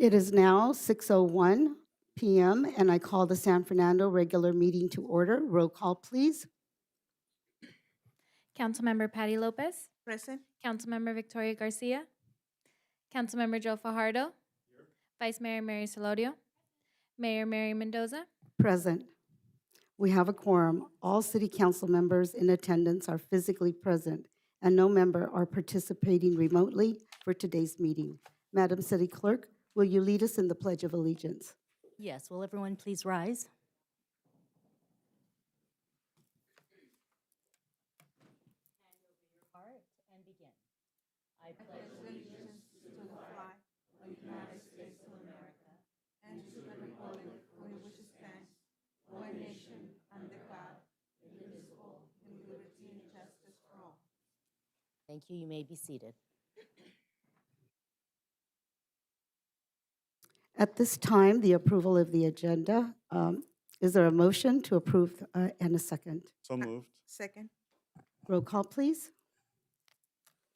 It is now 6:01 p.m., and I call the San Fernando regular meeting to order. Roll call, please. Councilmember Patty Lopez, Present. Councilmember Victoria Garcia, Councilmember Joe Fajardo, Vice Mayor Mary Solorio, Mayor Mary Mendoza. Present. We have a quorum. All city council members in attendance are physically present, and no member are participating remotely for today's meeting. Madam City Clerk, will you lead us in the Pledge of Allegiance? Yes, will everyone please rise? Hand over your heart and begin. I pledge Allegiance to the flag of the United States of America and to the republic for which it stands, one nation, under God, indivisible, with liberty and justice for all. Thank you. You may be seated. At this time, the approval of the agenda. Is there a motion to approve and a second? So moved. Second. Roll call, please.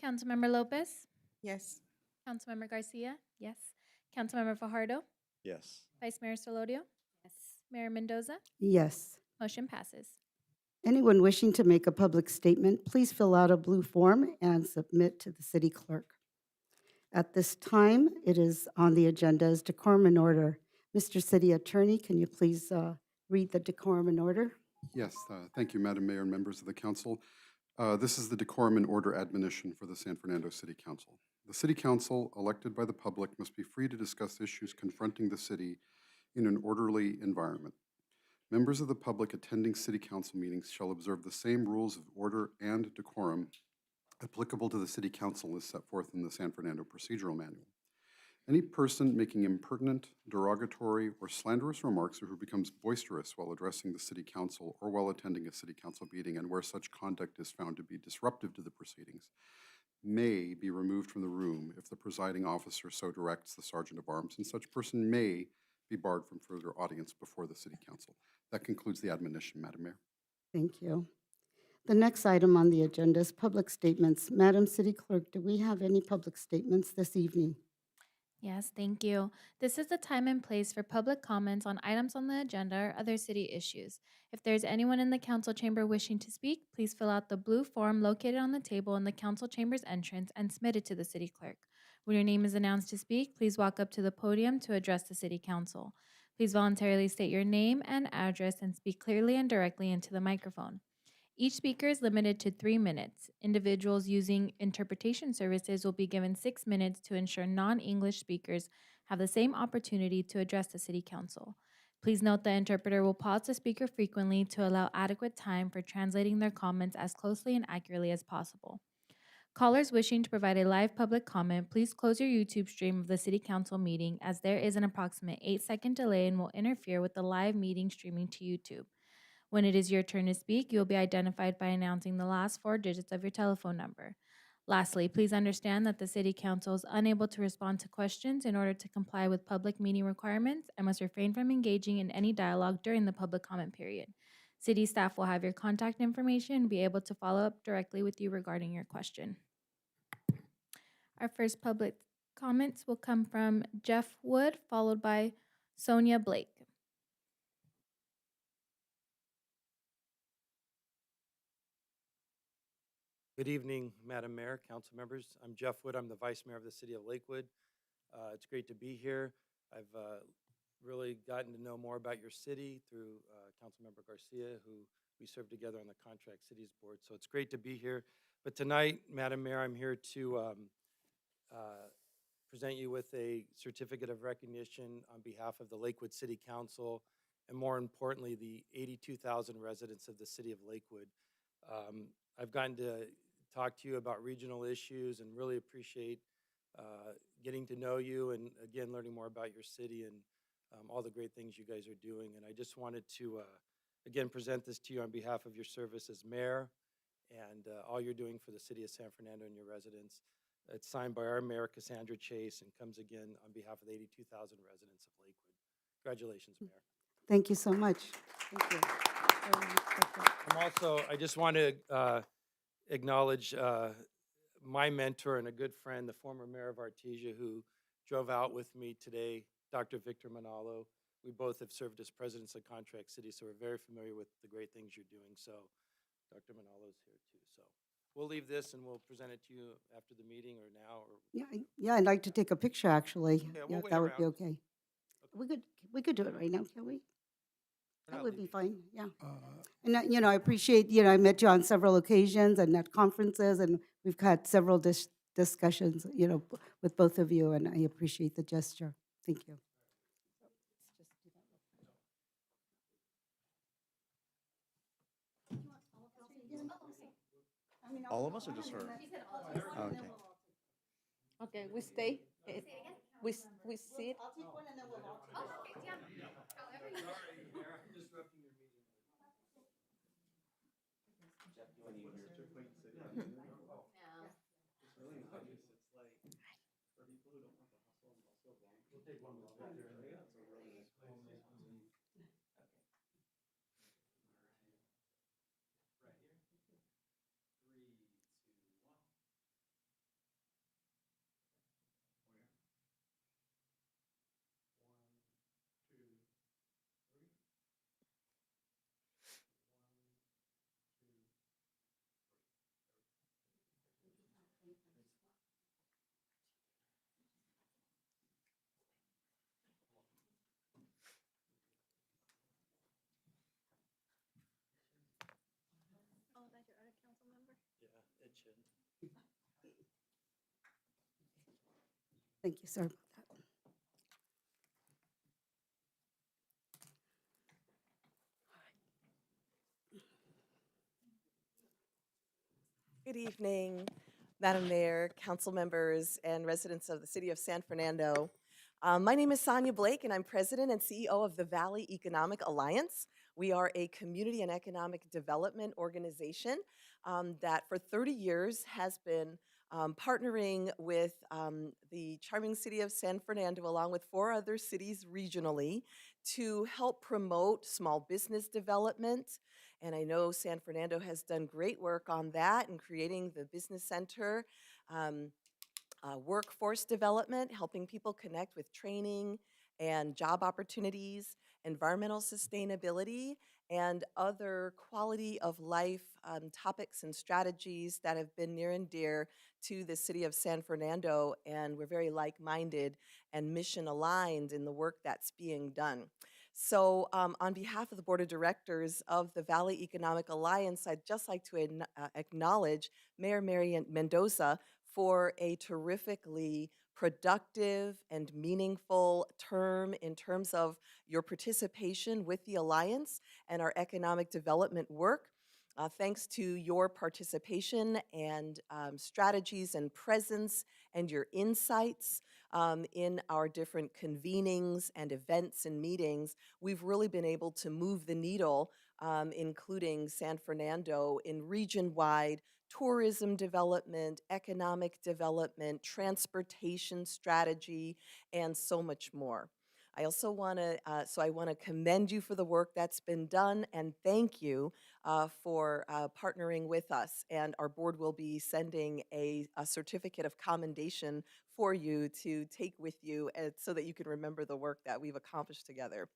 Councilmember Lopez, Yes. Councilmember Garcia, yes. Councilmember Fajardo, Yes. Vice Mayor Solorio, Yes. Mayor Mendoza. Yes. Motion passes. Anyone wishing to make a public statement, please fill out a blue form and submit to the city clerk. At this time, it is on the agenda as decorum and order. Mr. City Attorney, can you please read the decorum and order? Yes, thank you, Madam Mayor and members of the council. This is the decorum and order admonition for the San Fernando City Council. The City Council, elected by the public, must be free to discuss issues confronting the city in an orderly environment. Members of the public attending City Council meetings shall observe the same rules of order and decorum applicable to the City Council as set forth in the San Fernando Procedural Manual. Any person making impertinent, derogatory, or slanderous remarks or who becomes boisterous while addressing the City Council or while attending a City Council meeting and where such conduct is found to be disruptive to the proceedings may be removed from the room if the presiding officer so directs the Sergeant of Arms, and such person may be barred from further audience before the City Council. That concludes the admonition, Madam Mayor. Thank you. The next item on the agenda is public statements. Madam City Clerk, do we have any public statements this evening? Yes, thank you. This is the time and place for public comments on items on the agenda or other city issues. If there's anyone in the council chamber wishing to speak, please fill out the blue form located on the table in the council chamber's entrance and submit it to the city clerk. When your name is announced to speak, please walk up to the podium to address the city council. Please voluntarily state your name and address and speak clearly and directly into the microphone. Each speaker is limited to 3 minutes. Individuals using interpretation services will be given 6 minutes to ensure non-English speakers have the same opportunity to address the City Council. Please note the interpreter will pause the speaker frequently to allow adequate time for translating their comments as closely and accurately as possible. Callers wishing to provide a live public comment, please close your YouTube stream of the City Council meeting as there is an approximate 8-second delay and will interfere with the live meeting streaming to YouTube. When it is your turn to speak, you will be identified by announcing the last 4 digits of your telephone number. Lastly, please understand that the City Council is unable to respond to questions in order to comply with public meeting requirements and must refrain from engaging in any dialogue during the public comment period. City staff will have your contact information and be able to follow up directly with you regarding your question. Our first public comments will come from Jeff Wood, followed by Sonia Blake. Good evening, Madam Mayor, council members. I'm Jeff Wood. I'm the Vice Mayor of the City of Lakewood. It's great to be here. I've really gotten to know more about your city through Councilmember Garcia, who we serve together on the Contract Cities Board. So it's great to be here. But tonight, Madam Mayor, I'm here to present you with a certificate of recognition on behalf of the Lakewood City Council, and more importantly, the 82,000 residents of the city of Lakewood. I've gotten to talk to you about regional issues and really appreciate getting to know you and, again, learning more about your city and all the great things you guys are doing. And I just wanted to, again, present this to you on behalf of your service as mayor and all you're doing for the city of San Fernando and your residents. It's signed by our mayor, Cassandra Chase, and comes again on behalf of the 82,000 residents of Lakewood. Congratulations, Mayor. Thank you so much. Thank you. I just want to acknowledge my mentor and a good friend, the former mayor of Artesia, who drove out with me today, Dr. Victor Manalo. We both have served as presidents of Contract City, so we're very familiar with the great things you're doing. So Dr. Manalo's here too. So we'll leave this and we'll present it to you after the meeting or now or. Yeah, I'd like to take a picture, actually. Yeah, Yeah, we'll wait that would be around. okay. We could do it right now, can't we? We're That not would be leaving. fine, yeah. And, I appreciate, I met you on several occasions and at conferences, and we've had several discussions, with both of you, and I appreciate the gesture. Thank you. All of us or just her? Oh, okay. Okay, we stay. We sit. Yeah, it should. Thank you, sir. Good evening, Madam Mayor, council members, and residents of the city of San Fernando. My name is Sonia Blake, and I'm president and CEO of the Valley Economic Alliance. We are a community and economic development organization that for 30 years has been partnering with the charming city of San Fernando, along with 4 other cities regionally, to help promote small business development. And I know San Fernando has done great work on that in creating the business center, workforce development, helping people connect with training and job opportunities, environmental sustainability, and other quality of life topics and strategies that have been near and dear to the city of San Fernando. And we're very like-minded and mission aligned in the work that's being done. So on behalf of the Board of Directors of the Valley Economic Alliance, I'd just like to acknowledge Mayor Marian Mendoza for a terrifically productive and meaningful term in terms of your participation with the Alliance and our economic development work. Thanks to your participation and strategies and presence and your insights in our different convenings and events and meetings, we've really been able to move the needle, including San Fernando, in region-wide tourism development, economic development, transportation strategy, and so much more. I also want to, commend you for the work that's been done and thank you for partnering with us. And our board will be sending a certificate of commendation for you to take with you so that you can remember the work that we've accomplished together.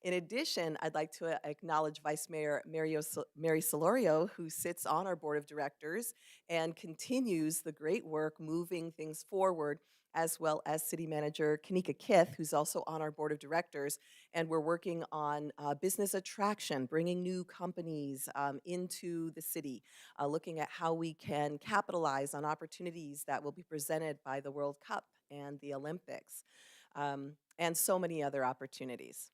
In addition, I'd like to acknowledge Vice Mayor Mary Solorio, who sits on our board of directors and continues the great work moving things forward, as well as City Manager Kanika Kith, who's also on our board of directors. And we're working on business attraction, bringing new companies into the city, looking at how we can capitalize on opportunities that will be presented by the World Cup and the Olympics, and so many other opportunities.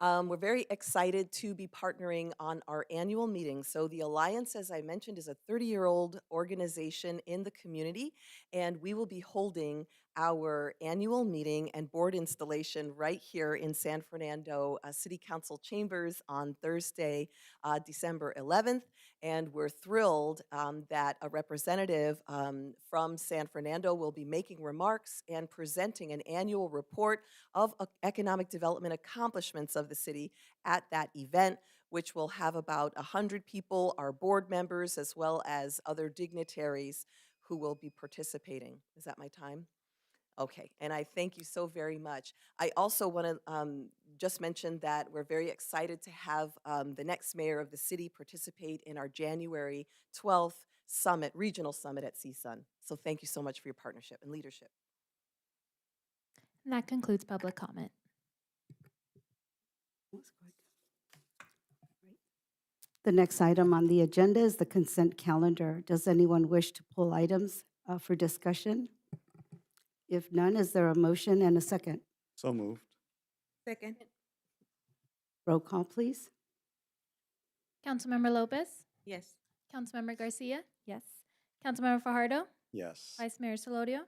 We're very excited to be partnering on our annual meeting. So the Alliance, as I mentioned, is a 30-year-old organization in the community, and we will be holding our annual meeting and board installation right here in San Fernando City Council chambers on Thursday, December 11th. And we're thrilled that a representative from San Fernando will be making remarks and presenting an annual report of economic development accomplishments of the city at that event, which will have about 100 people, our board members, as well as other dignitaries who will be participating. Is that my time? Okay, and I thank you so very much. I also want to just mention that we're very excited to have the next mayor of the city participate in our January 12th summit, regional summit at CSUN. So thank you so much for your partnership and leadership. And that concludes public comment. That's quick. Right. The next item on the agenda is the consent calendar. Does anyone wish to pull items for discussion? If none, is there a motion and a second? So moved. Second. Roll call, please. Councilmember Lopez, Yes. Councilmember Garcia. Yes. Councilmember Fajardo, Yes. Vice Mayor Solorio,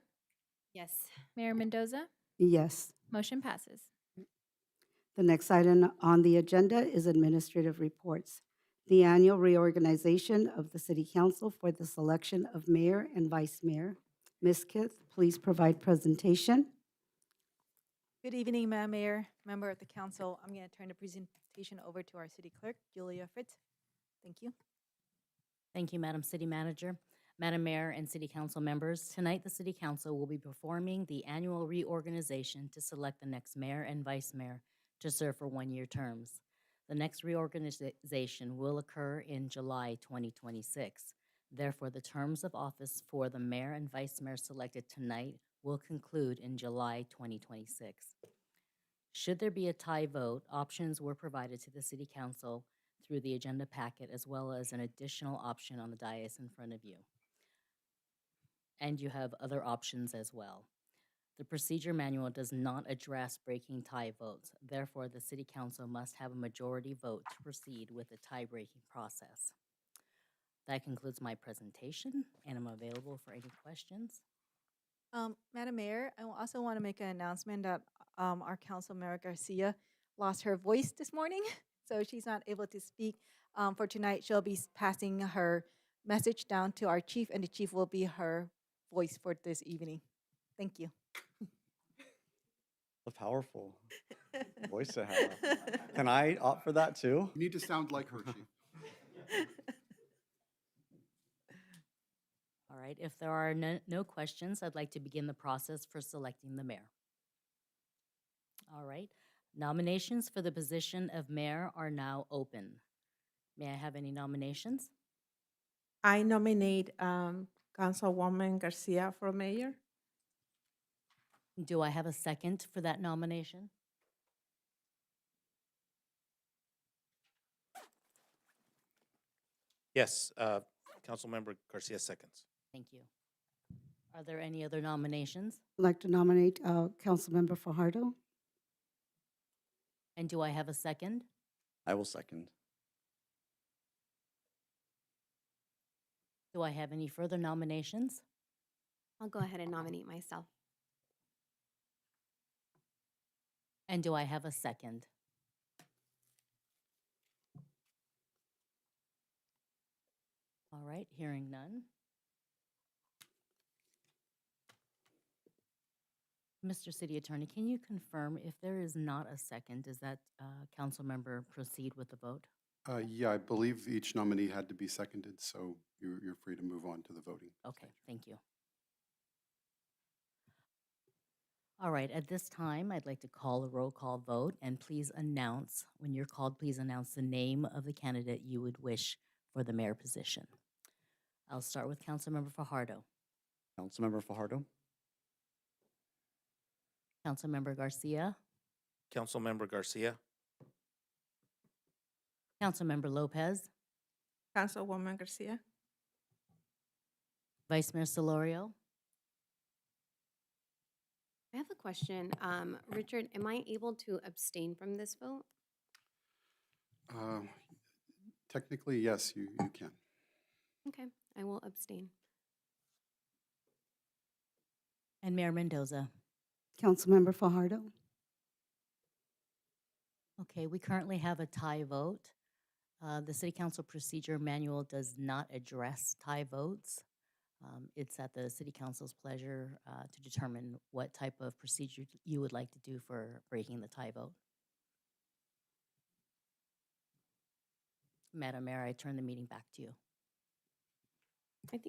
Yes. Mayor Mendoza. Yes. Motion passes. The next item on the agenda is administrative reports. The annual reorganization of the city council for the selection of mayor and vice mayor. Ms. Kith, please provide presentation. Good evening, Madam Mayor, member of the council. I'm going to turn the presentation over to our city clerk, Julia Fritz. Thank you. Thank you, Madam City Manager. Madam Mayor and City Council members, tonight the City Council will be performing the annual reorganization to select the next mayor and vice mayor to serve for one-year terms. The next reorganization will occur in July 2026. Therefore, the terms of office for the mayor and vice mayor selected tonight will conclude in July 2026. Should there be a tie vote, options were provided to the City Council through the agenda packet, as well as an additional option on the dais in front of you. And you have other options as well. The procedure manual does not address breaking tie votes. Therefore, the City Council must have a majority vote to proceed with the tie-breaking process. That concludes my presentation, and I'm available for any questions. Madam Mayor, I also want to make an announcement that our council member Garcia lost her voice this morning, so she's not able to speak for tonight. She'll be passing her message down to our chief, and the chief will be her voice for this evening. Thank you. A powerful voice to have. Can I opt for that too? You need to sound like her, Chief. All right, if there are no questions, I'd like to begin the process for selecting the mayor. All right, nominations for the position of mayor are now open. May I have any nominations? I nominate Councilwoman Garcia for mayor. Do I have a second for that nomination? Yes, Councilmember Garcia seconds. Thank you. Are there any other nominations? I'd like to nominate Councilmember Fajardo. And do I have a second? I will second. Do I have any further nominations? I'll go ahead and nominate myself. And do I have a second? All right, hearing none. Mr. City Attorney, can you confirm if there is not a second, does that council member proceed with the vote? Yeah, I believe each nominee had to be seconded, so you're free to move on to the voting. Okay, thank you. All right, at this time, I'd like to call a roll call vote, and please announce, when you're called, please announce the name of the candidate you would wish for the mayor position. I'll start with Councilmember Fajardo. Councilmember Fajardo? Councilmember Garcia. Councilmember Garcia. Councilmember Lopez. Councilwoman Garcia. Vice Mayor Solorio. I have a question. Richard, am I able to abstain from this vote? Technically, yes, you can. Okay, I will abstain. And Mayor Mendoza. Councilmember Fajardo. Okay, we currently have a tie vote. The City Council Procedure Manual does not address tie votes. It's at the City Council's pleasure to determine what type of procedure you would like to do for breaking the tie vote. Madam Mayor, I turn the meeting back to you. I think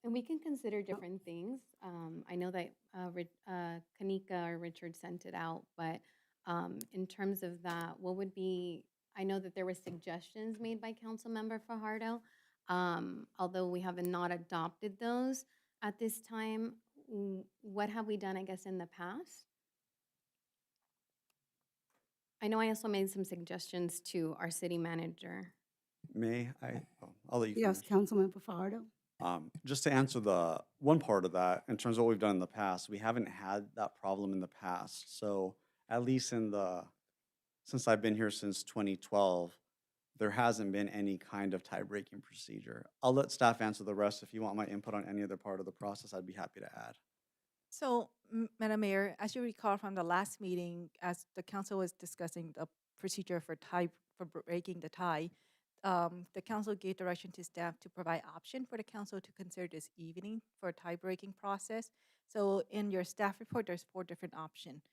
And we can consider different things. I know that Kanika or Richard sent it out, but in terms of that, what would be, I know that there were suggestions made by Councilmember Fajardo. Although we have not adopted those at this time, what have we done, I guess, in the past? I know I also made some suggestions to our city manager. May I? Oh, I'll let you Yes, finish. Councilmember Fajardo. Just to answer the one part of that, in terms of what we've done in the past, we haven't had that problem in the past. So at least since I've been here since 2012, there hasn't been any kind of tie-breaking procedure. I'll let staff answer the rest. If you want my input on any other part of the process, I'd be happy to add. So, Madam Mayor, as you recall from the last meeting, as the council was discussing the procedure for breaking the tie, the council gave direction to staff to provide option for the council to consider this evening for a tie-breaking process. So in your staff report, there's 4 different options.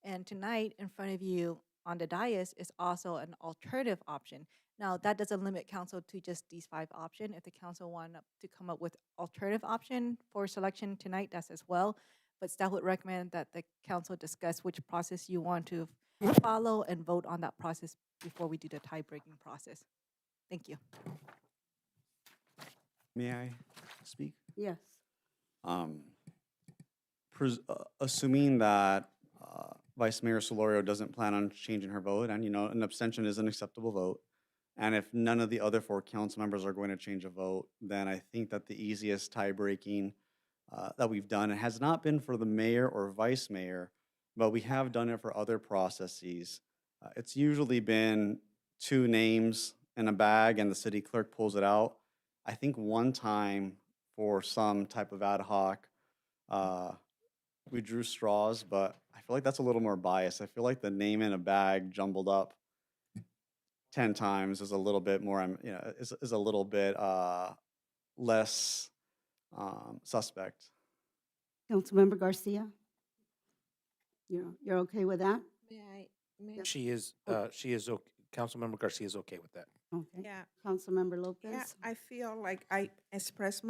And tonight, in front of you on the dais is also an alternative option. Now, that doesn't limit council to just these 5 options. If the council want to come up with alternative option for selection tonight, that's as well. But staff would recommend that the council discuss which process you want to follow and vote on that process before we do the tie-breaking process. Thank you. May I speak? Yes. Assuming that Vice Mayor Solorio doesn't plan on changing her vote, and an abstention is an acceptable vote, and if none of the other 4 council members are going to change a vote, then I think that the easiest tie-breaking that we've done, it has not been for the mayor or vice mayor, but we have done it for other processes. It's usually been 2 names in a bag and the city clerk pulls it out. I think one time for some type of ad hoc, we drew straws, but I feel like that's a little more biased. I feel like the name in a bag jumbled up 10 times is a little bit more, is a little bit less suspect. Councilmember Garcia? You're okay with that? May She is, Councilmember Garcia is okay with that. Okay. Yeah, Councilmember Lopez? yeah, I feel like I expressed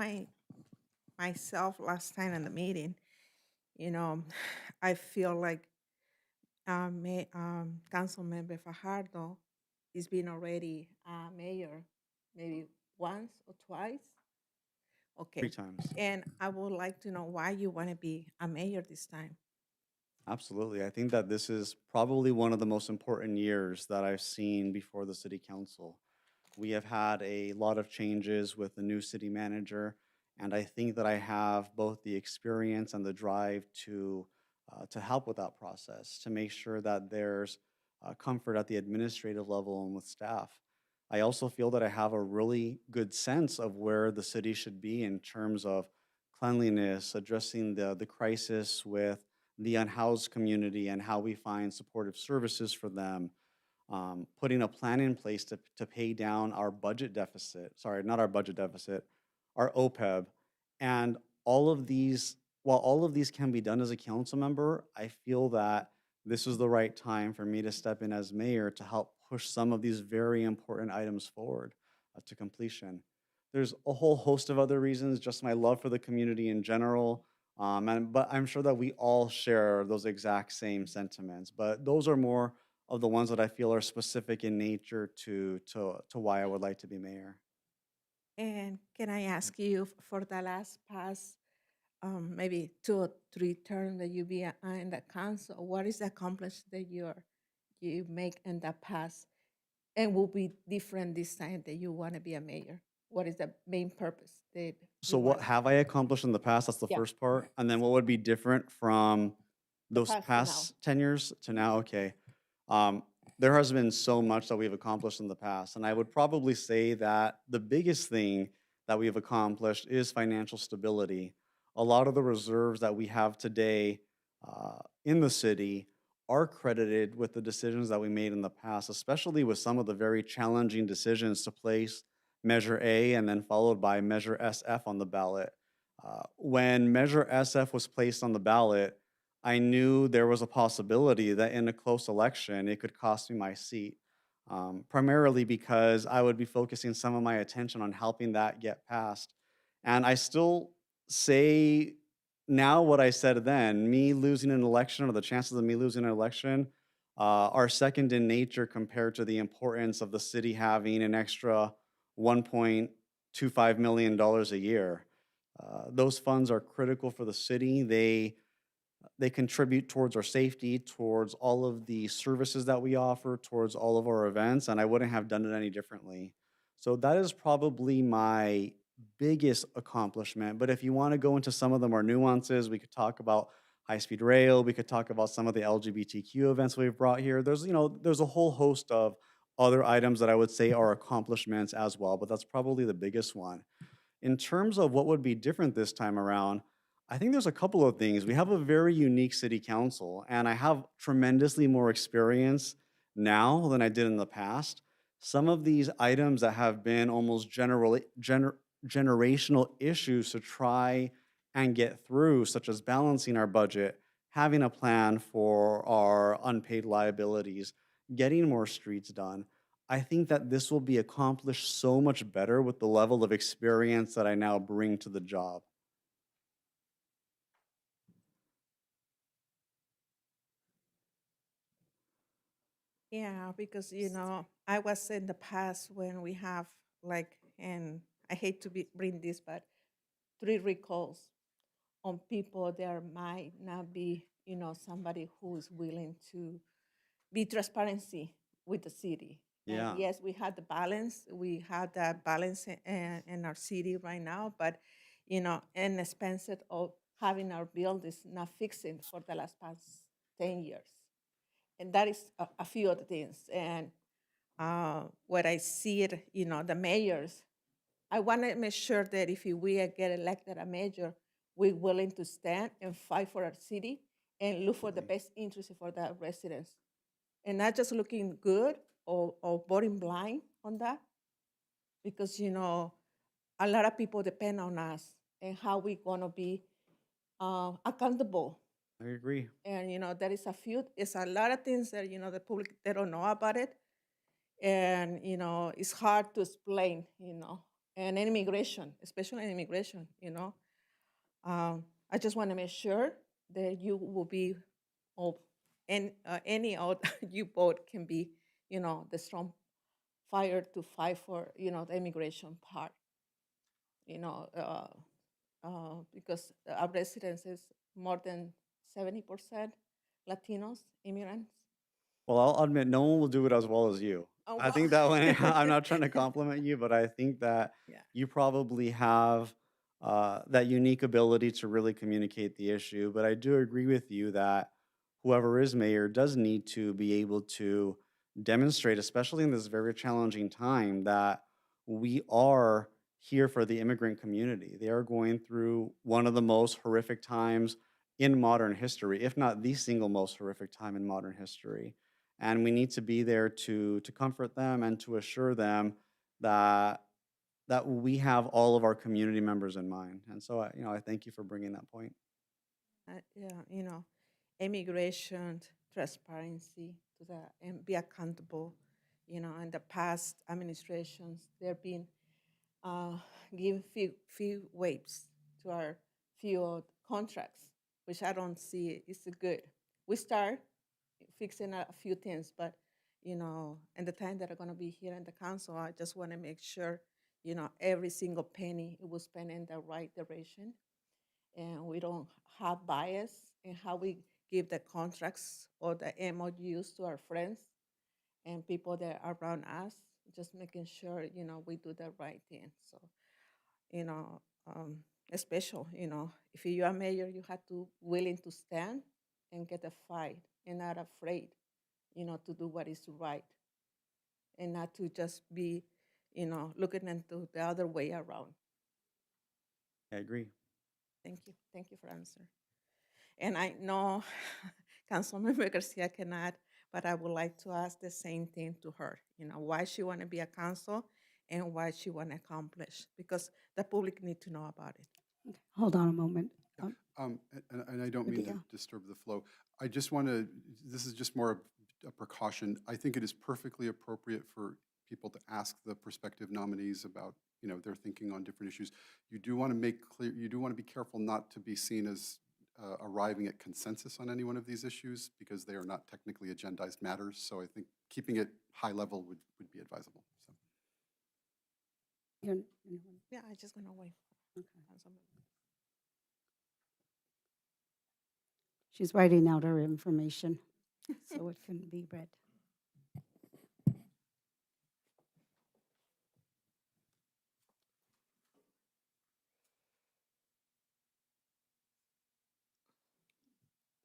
myself last time in the meeting. I feel like Councilmember Fajardo is being already mayor maybe once or twice. 3 Okay, times. and I would like to know why you want to be a mayor this time. Absolutely. I think that this is probably one of the most important years that I've seen before the city council. We have had a lot of changes with the new city manager, and I think that I have both the experience and the drive to help with that process, to make sure that there's comfort at the administrative level and with staff. I also feel that I have a really good sense of where the city should be in terms of cleanliness, addressing the crisis with the unhoused community and how we find supportive services for them, putting a plan in place to pay down our budget deficit, sorry, not our budget deficit, our OPEB. And while all of these can be done as a council member, I feel that this is the right time for me to step in as mayor to help push some of these very important items forward to completion. There's a whole host of other reasons, just my love for the community in general, but I'm sure that we all share those exact same sentiments. But those are more of the ones that I feel are specific in nature to why I would like to be mayor. And can I ask you for the last past, maybe 2 or 3 terms that you be in the council, what is the accomplishment that you make in the past and will be different this time that you want to be a mayor? What is the main purpose that So you what want have I accomplished in the past? That's the Yeah. first part. And then what would be different from those past to past tenures to now? Okay. There has been so much that we've accomplished in the past. And I would probably say that the biggest thing that we've accomplished is financial stability. A lot of the reserves that we have today in the city are credited with the decisions that we made in the past, especially with some of the very challenging decisions to place Measure A and then followed by Measure SF on the ballot. When Measure SF was placed on the ballot, I knew there was a possibility that in a close election, it could cost me my seat, primarily because I would be focusing some of my attention on helping that get passed. And I still say now what I said then. Me losing an election, or the chances of me losing an election, are second in nature compared to the importance of the city having an extra $1.25 million a year. Those funds are critical for the city. They contribute towards our safety, towards all of the services that we offer, towards all of our events, and I wouldn't have done it any differently. So that is probably my biggest accomplishment. But if you want to go into some of the more nuances, we could talk about high-speed rail. We could talk about some of the LGBTQ events we've brought here. There's a whole host of other items that I would say are accomplishments as well, but that's probably the biggest one. In terms of what would be different this time around, I think there's a couple of things. We have a very unique city council, and I have tremendously more experience now than I did in the past. Some of these items that have been almost generational issues to try and get through, such as balancing our budget, having a plan for our unpaid liabilities, getting more streets done. I think that this will be accomplished so much better with the level of experience that I now bring to the job. Yeah, because I was in the past when we have like, and I hate to bring this, but 3 recalls on people. There might not be, somebody who is willing to be transparency with the city. Yeah. And yes, we had the balance. We have that balance in our city right now, but and expenses of having our buildings not fixing for the past 10 years. And that is a few of the things. And what I see it, the mayors, I want to make sure that if we get elected a mayor, we're willing to stand and fight for our city and look for the best interest for the residents. And not just looking good or voting blind on that, because, a lot of people depend on us and how we're going to be accountable. I agree. And there is it's a lot of things that the public, they don't know about it, and it's hard to explain. And immigration, especially in immigration. I just want to make sure that you will be, and any of you both can be, the strong fire to fight for the immigration part. Because our residents is more than 70% Latinos, immigrants. Well, I'll admit, no one will do it as well as you. Oh, I think that when I'm not trying to compliment you, but I think that Yeah. you probably have that unique ability to really communicate the issue. But I do agree with you that whoever is mayor does need to be able to demonstrate, especially in this very challenging time, that we are here for the immigrant community. They are going through one of the most horrific times in modern history, if not the single most horrific time in modern history. And we need to be there to comfort them and to assure them that we have all of our community members in mind. And so, I thank you for bringing that point. Yeah, immigration, transparency, and be accountable. In the past administrations, there have been given few waves to our few contracts, which I don't see is good. We start fixing a few things, but in the time that I'm going to be here in the council, I just want to make sure every single penny it was spent in the right direction, and we don't have bias in how we give the contracts or the MOUs to our friends and people that are around us. Just making sure we do the right thing. So especially if you are mayor, you have to willing to stand and get a fight and not afraid to do what is right and not to just be looking into the other way around. I agree. Thank you for answer. And I know Councilmember Garcia cannot, but I would like to ask the same thing to her. Why she want to be a council and what she want to accomplish, because the public need to know about it. Hold on a moment. And I don't mean to Padilla. disturb the flow. I just want to, this is just more of a precaution. I think it is perfectly appropriate for people to ask the prospective nominees about, their thinking on different issues. You do want to make clear, you do want to be careful not to be seen as arriving at consensus on any one of these issues because they are not technically agendized matters. So I think keeping it high level would be advisable. So. Yeah, I just went away. She's writing out her information, so it can be read.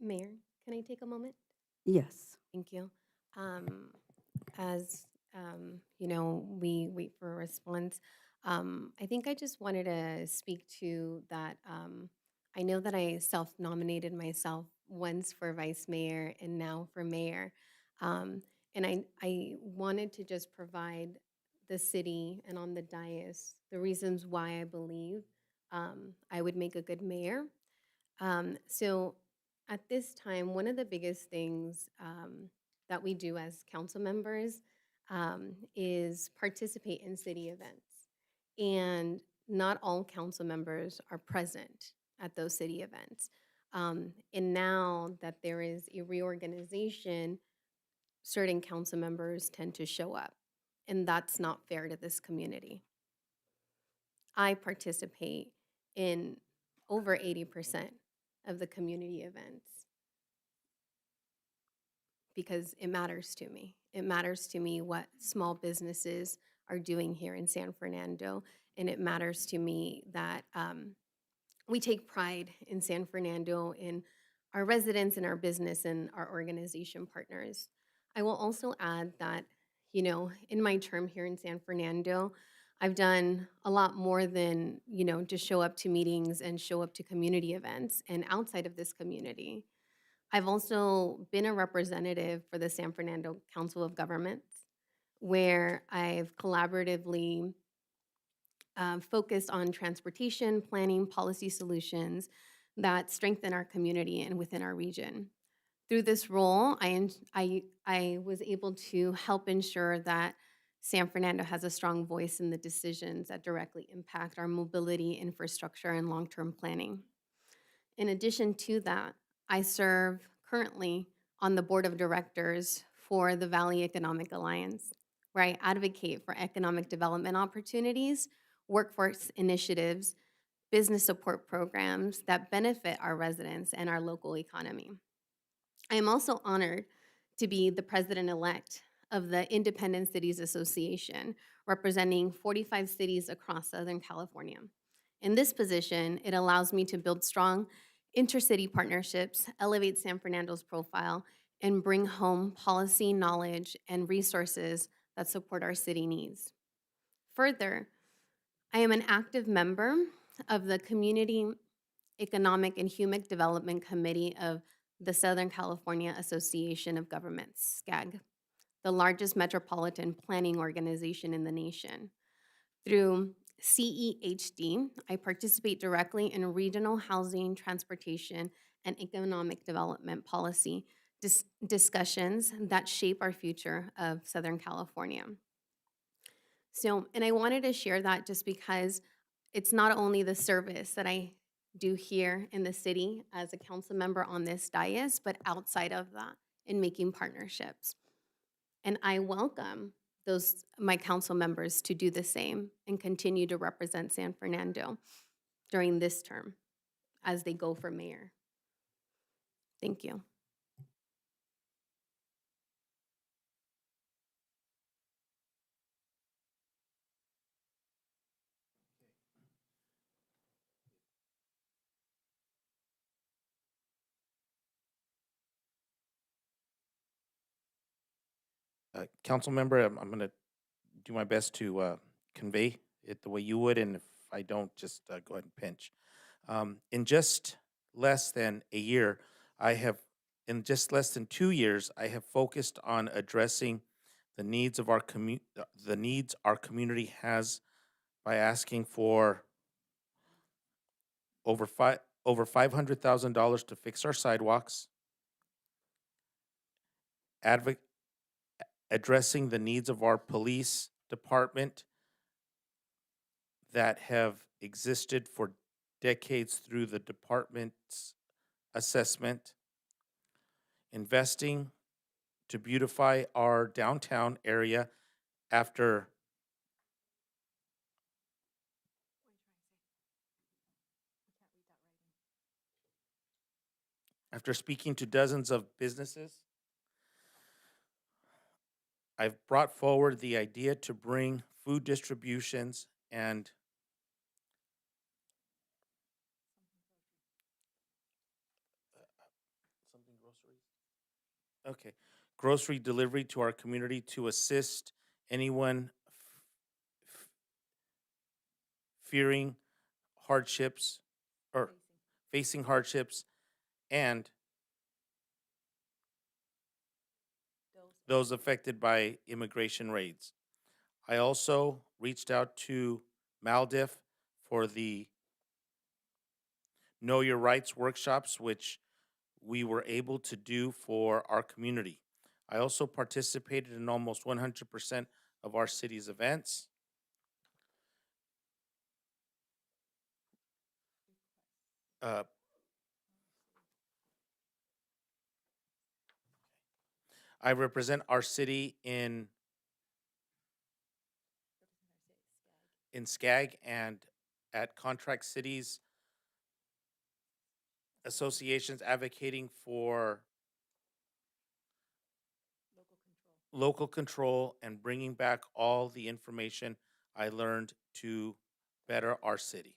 Mayor, can I take a moment? Yes. Thank you. As we wait for a response, I think I just wanted to speak to that. I know that I self-nominated myself once for vice mayor and now for mayor. And I wanted to just provide the city and on the dais the reasons why I believe I would make a good mayor. So at this time, one of the biggest things that we do as council members is participate in city events. And not all council members are present at those city events. And now that there is a reorganization, certain council members tend to show up. And that's not fair to this community. I participate in over 80% of the community events because it matters to me. It matters to me what small businesses are doing here in San Fernando, and it matters to me that we take pride in San Fernando, in our residents and our business and our organization partners. I will also add that, in my term here in San Fernando, I've done a lot more than, just show up to meetings and show up to community events and outside of this community. I've also been a representative for the San Fernando Council of Governments, where I've collaboratively focused on transportation, planning, policy solutions that strengthen our community and within our region. Through this role, I was able to help ensure that San Fernando has a strong voice in the decisions that directly impact our mobility, infrastructure, and long-term planning. In addition to that, I serve currently on the board of directors for the Valley Economic Alliance, where I advocate for economic development opportunities, workforce initiatives, business support programs that benefit our residents and our local economy. I am also honored to be the president-elect of the Independent Cities Association, representing 45 cities across Southern California. In this position, it allows me to build strong intercity partnerships, elevate San Fernando's profile, and bring home policy, knowledge, and resources that support our city needs. Further, I am an active member of the Community Economic and Human Development Committee of the Southern California Association of Governments, SCAG, the largest metropolitan planning organization in the nation. Through CEHD, I participate directly in regional housing, transportation, and economic development policy discussions that shape our future of Southern California. So, and I wanted to share that just because it's not only the service that I do here in the city as a council member on this dais, but outside of that in making partnerships. And I welcome my council members to do the same and continue to represent San Fernando during this term as they go for mayor. Thank you. Council member, I'm going to do my best to convey it the way you would, and if I don't, just go ahead and pinch. In just less than a year, in just less than 2 years, I have focused on addressing the needs of our community has by asking for over $500,000 to fix our sidewalks, addressing the needs of our police department that have existed for decades through the department's assessment, investing to beautify our downtown area after speaking to dozens of businesses. I've brought forward the idea to bring food distributions and okay, grocery delivery to our community to assist anyone fearing hardships or facing hardships and those affected by immigration raids. I also reached out to Maldiv for the Know Your Rights workshops, which we were able to do for our community. I also participated in almost 100% of our city's events. I represent our city in SCAG and at Contract Cities associations advocating for local control and bringing back all the information I learned to better our city.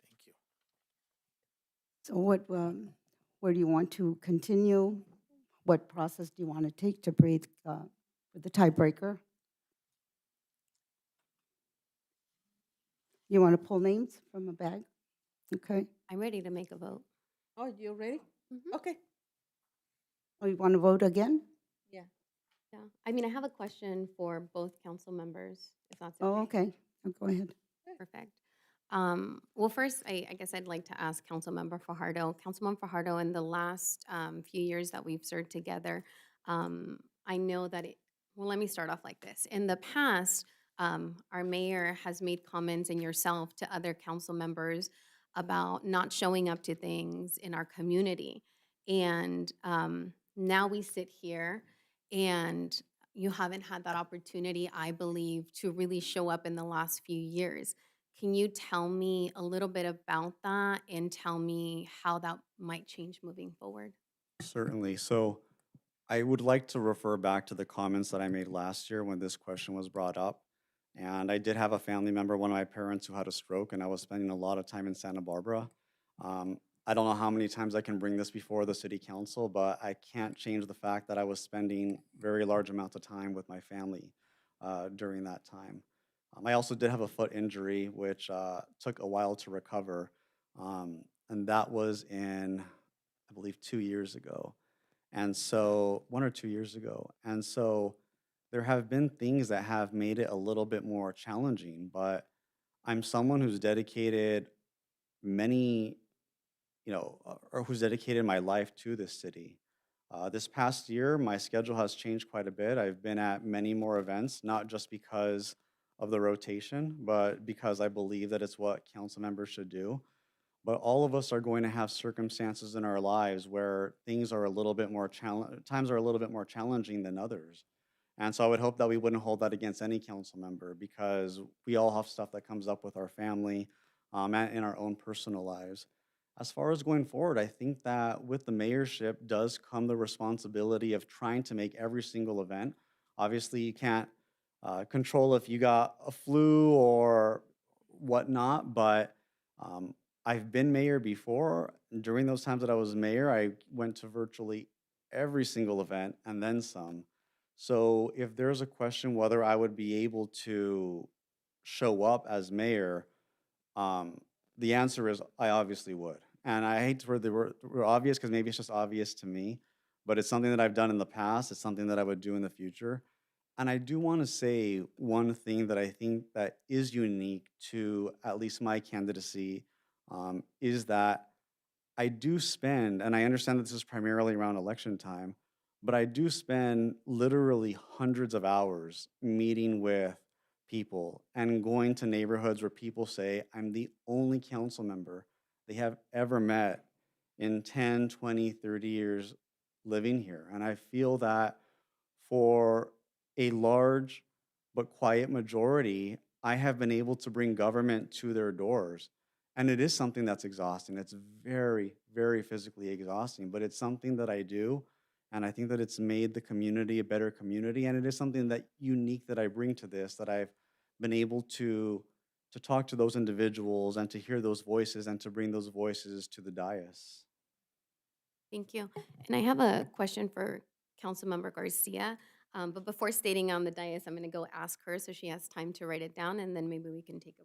Thank you. So where do you want to continue? What process do you want to take to breathe with the tiebreaker? You want to pull names from a bag? Okay. I'm ready to make a vote. Oh, you ready? Mhm. Okay. Oh, you want to vote again? Yeah. Yeah. I mean, I have a question for both council members, if that's Oh, okay. okay. Oh, go ahead. Perfect. Well, first, I guess I'd like to ask Councilmember Fajardo. Councilmember Fajardo, in the last few years that we've served together, I know that well, let me start off like this. In the past, our mayor has made comments, and yourself, to other council members about not showing up to things in our community. And now we sit here, and you haven't had that opportunity, I believe, to really show up in the last few years. Can you tell me a little bit about that and tell me how that might change moving forward? Certainly. So I would like to refer back to the comments that I made last year when this question was brought up. And I did have a family member, one of my parents, who had a stroke, and I was spending a lot of time in Santa Barbara. I don't know how many times I can bring this before the city council, but I can't change the fact that I was spending very large amounts of time with my family during that time. I also did have a foot injury, which took a while to recover. And that was in, I believe, 2 years ago. And so, 1 or 2 years ago. And so, there have been things that have made it a little bit more challenging, but I'm someone who's dedicated many, or who's dedicated my life to this city. This past year, my schedule has changed quite a bit. I've been at many more events, not just because of the rotation, but because I believe that it's what council members should do. But all of us are going to have circumstances in our lives where things are a little bit more times are a little bit more challenging than others. And so I would hope that we wouldn't hold that against any council member because we all have stuff that comes up with our family and in our own personal lives. As far as going forward, I think that with the mayorship does come the responsibility of trying to make every single event. Obviously, you can't control if you got a flu or whatnot, but I've been mayor before. During those times that I was mayor, I went to virtually every single event and then some. So if there's a question whether I would be able to show up as mayor, um, the answer is I obviously would. And I hate for the word obvious because maybe it's just obvious to me, but it's something that I've done in the past. It's something that I would do in the future. And I do want to say one thing that I think that is unique to at least my candidacy is that I do spend, and I understand that this is primarily around election time, but I do spend literally hundreds of hours meeting with people and going to neighborhoods where people say, I'm the only council member they have ever met in 10, 20, 30 years living here. And I feel that for a large but quiet majority, I have been able to bring government to their doors. And it is something that's exhausting. It's very, very physically exhausting, but it's something that I do. And I think that it's made the community a better community. And it is something that unique that I bring to this, that I've been able to talk to those individuals and to hear those voices and to bring those voices to the dais. Thank you. And I have a question for Councilmember Garcia. But before stating on the dais, I'm going to go ask her so she has time to write it down, and then maybe we can take a.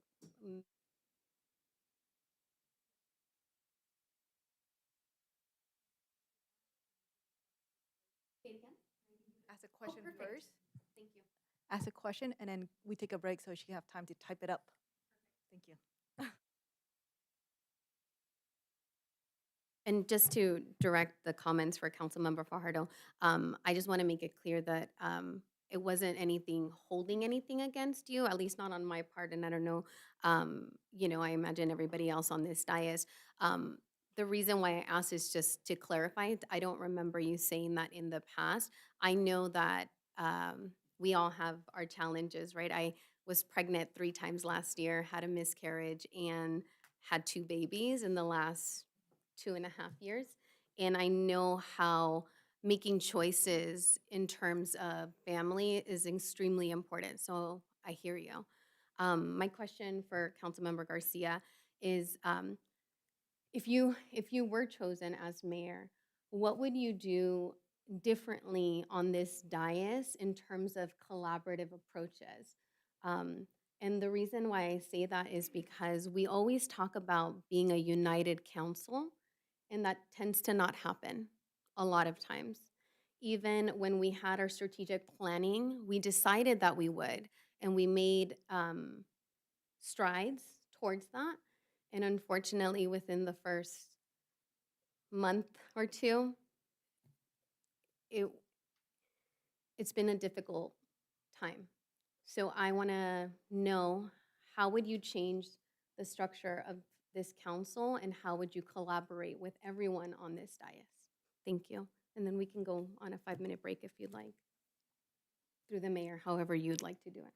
Say it again? Ask a question perfect. first. Thank you. Ask a question, and then we take a break so she have time to type it up. Thank you. And just to direct the comments for Councilmember Fajardo, I just want to make it clear that it wasn't anything holding anything against you, at least not on my part. And I don't know, I imagine everybody else on this dais. The reason why I asked is just to clarify. I don't remember you saying that in the past. I know that we all have our challenges, right? I was pregnant 3 times last year, had a miscarriage, and had 2 babies in the last 2.5 years. And I know how making choices in terms of family is extremely important. So I hear you. My question for Councilmember Garcia is, if you were chosen as mayor, what would you do differently on this dais in terms of collaborative approaches? And the reason why I say that is because we always talk about being a united council, and that tends to not happen a lot of times. Even when we had our strategic planning, we decided that we would, and we made strides towards that. And unfortunately, within the first month or two, it's been a difficult time. So I want to know, how would you change the structure of this council, and how would you collaborate with everyone on this dais? Thank you. And then we can go on a 5-minute break if you'd like, through the mayor, however you'd like to do it.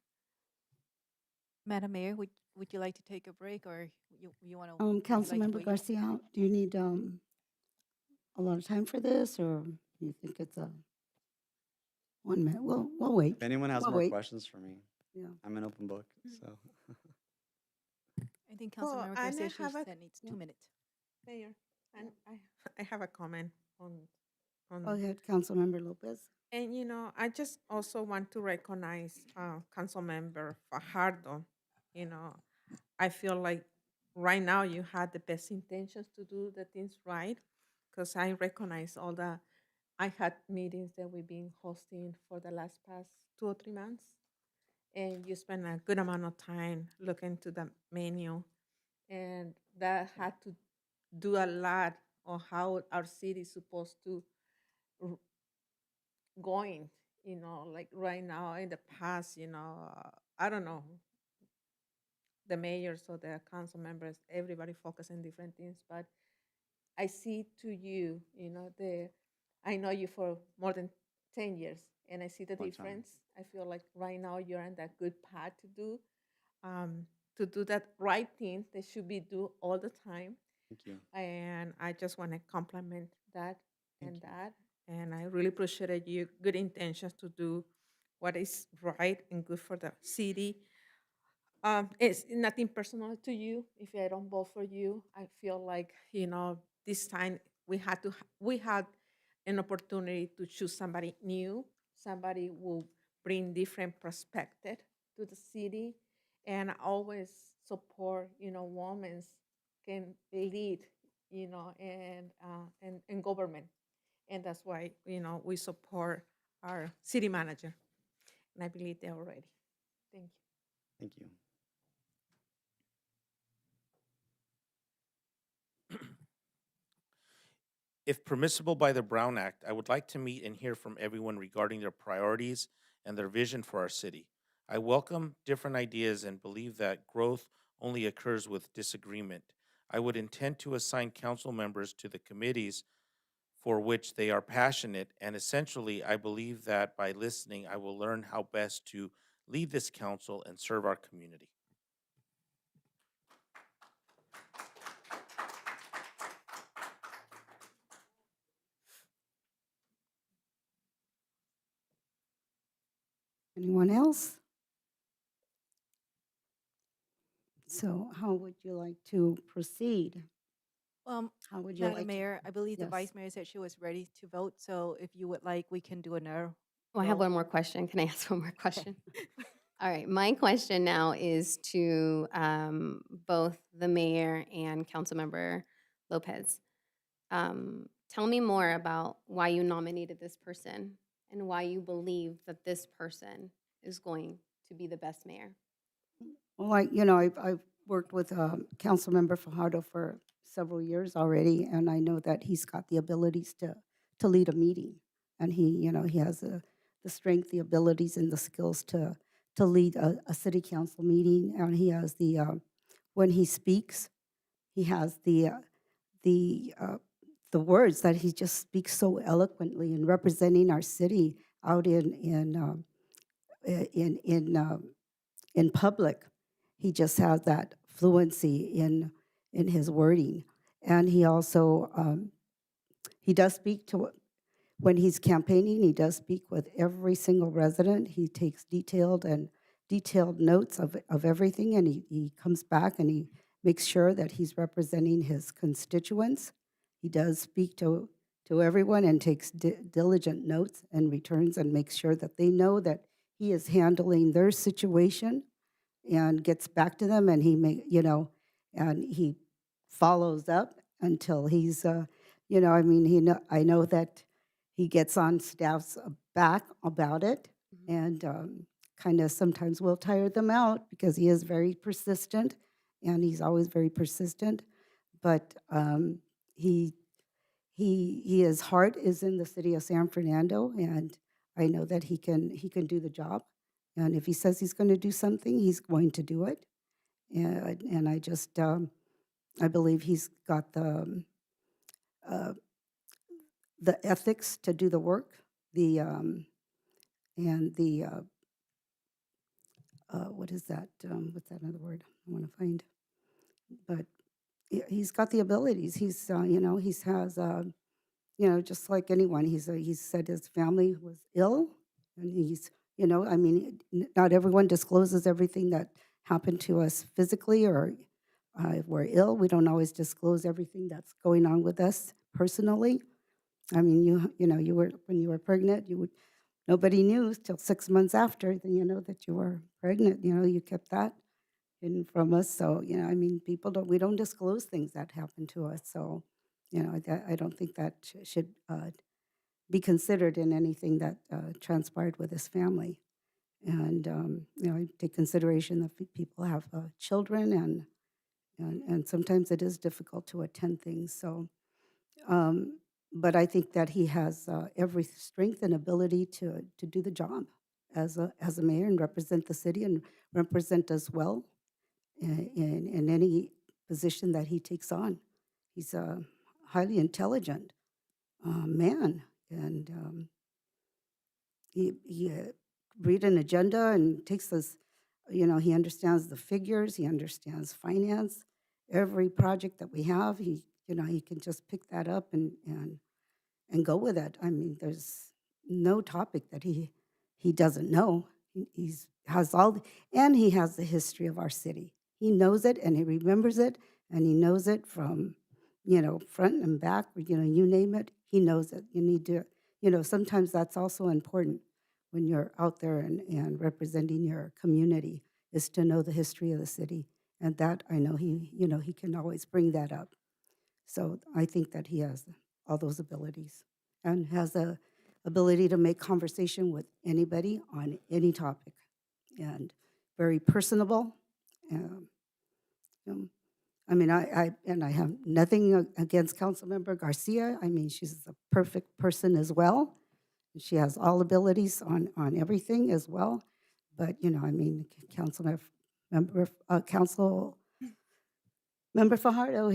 Madam Mayor, would you like to take a break, or you want to? Councilmember Garcia, do you need a lot of time for this, or do you think it's a 1 minute? We'll wait. If anyone has We'll more wait. questions for me, Yeah. I'm an open book, so. I think Well, Councilmember and I Garcia, she have a- said needs 2 minutes. Mayor, and I have a comment on Go ahead, Councilmember Lopez. And I just also want to recognize Councilmember Fajardo. I feel like right now you had the best intentions to do the things right, because I recognize I had meetings that we've been hosting for the past 2 or 3 months, and you spent a good amount of time looking to the menu, and that had to do a lot on how our city is supposed to going, like right now. In the past, I don't know, the mayors or the council members, everybody focus on different things, but I see to you, I know you for more than 10 years, and I see the Long time. difference. I feel like right now you're on that good path to do that right thing that should be do all the time. Thank you. And I just want to compliment that Thank and you. that. And I really appreciate you good intentions to do what is right and good for the city. It's nothing personal to you. If I don't vote for you, I feel like this time we had an opportunity to choose somebody new, somebody who bring different perspective to the city, and I always support women can lead, and government, and that's why we support our city manager, and I believe they're ready. Thank you. Thank you. If permissible by the Brown Act, I would like to meet and hear from everyone regarding their priorities and their vision for our city. I welcome different ideas and believe that growth only occurs with disagreement. I would intend to assign council members to the committees for which they are passionate, and essentially, I believe that by listening, I will learn how best to lead this council and serve our community. Anyone else? So how would you like to proceed? How would you like Madam to? Mayor, I believe the Yes. Vice Mayor said she was ready to vote, so if you would like, we can do another. Oh, I have roll. one more question. Can I ask one more question? All right, my question now is to both the mayor and Councilmember Lopez. Tell me more about why you nominated this person and why you believe that this person is going to be the best mayor. Well, I've worked with Councilmember Fajardo for several years already, and I know that he's got the abilities to lead a meeting. And he has the strength, the abilities, and the skills to lead a city council meeting. And he has when he speaks, he has the words that he just speaks so eloquently in representing our city out in public. He just has that fluency in his wording, and he also he does speak to when he's campaigning. He does speak with every single resident. He takes detailed notes of everything, and he comes back and he makes sure that he's representing his constituents. He does speak to everyone and takes diligent notes and returns and makes sure that they know that he is handling their situation and gets back to them, and and he follows up until he's I know that he gets on staff's back about it, and kind of sometimes will tire them out because he is very persistent, and he's always very persistent, but his heart is in the city of San Fernando, and I know that he can do the job. And if he says he's going to do something, he's going to do it. And I just I believe he's got uh, the ethics to do the work, and the what is that? What's that other word I want to find? But he's got the abilities. He's he has just like anyone. He said his family was ill, and not everyone discloses everything that happened to us physically, or if we're ill. We don't always disclose everything that's going on with us personally. I mean, you were when you were pregnant, nobody knew till 6 months after that you were pregnant. You kept that hidden from us. So people we don't disclose things that happen to us. So I don't think that should be considered in anything that transpired with his family. And I take consideration that people have children, and sometimes it is difficult to attend things. So, but I think that he has every strength and ability to do the job as a mayor and represent the city and represent us well in any position that he takes on. He's a highly intelligent man, and he read an agenda and takes us. He understands the figures. He understands finance. Every project that we have, he can just pick that up and go with it. I mean, there's no topic that he doesn't know. And he has the history of our city. He knows it, and he remembers it, and he knows it from front and back. You name it, he knows it. You need to, sometimes that's also important when you're out there and representing your community, is to know the history of the city. And that I know he can always bring that up. So I think that he has all those abilities and has the ability to make conversation with anybody on any topic, and very personable. Um, I mean, I have nothing against Councilmember Garcia. I mean, she's a perfect person as well. She has all abilities on everything as well. But, you know, I mean, Council Member Fajardo,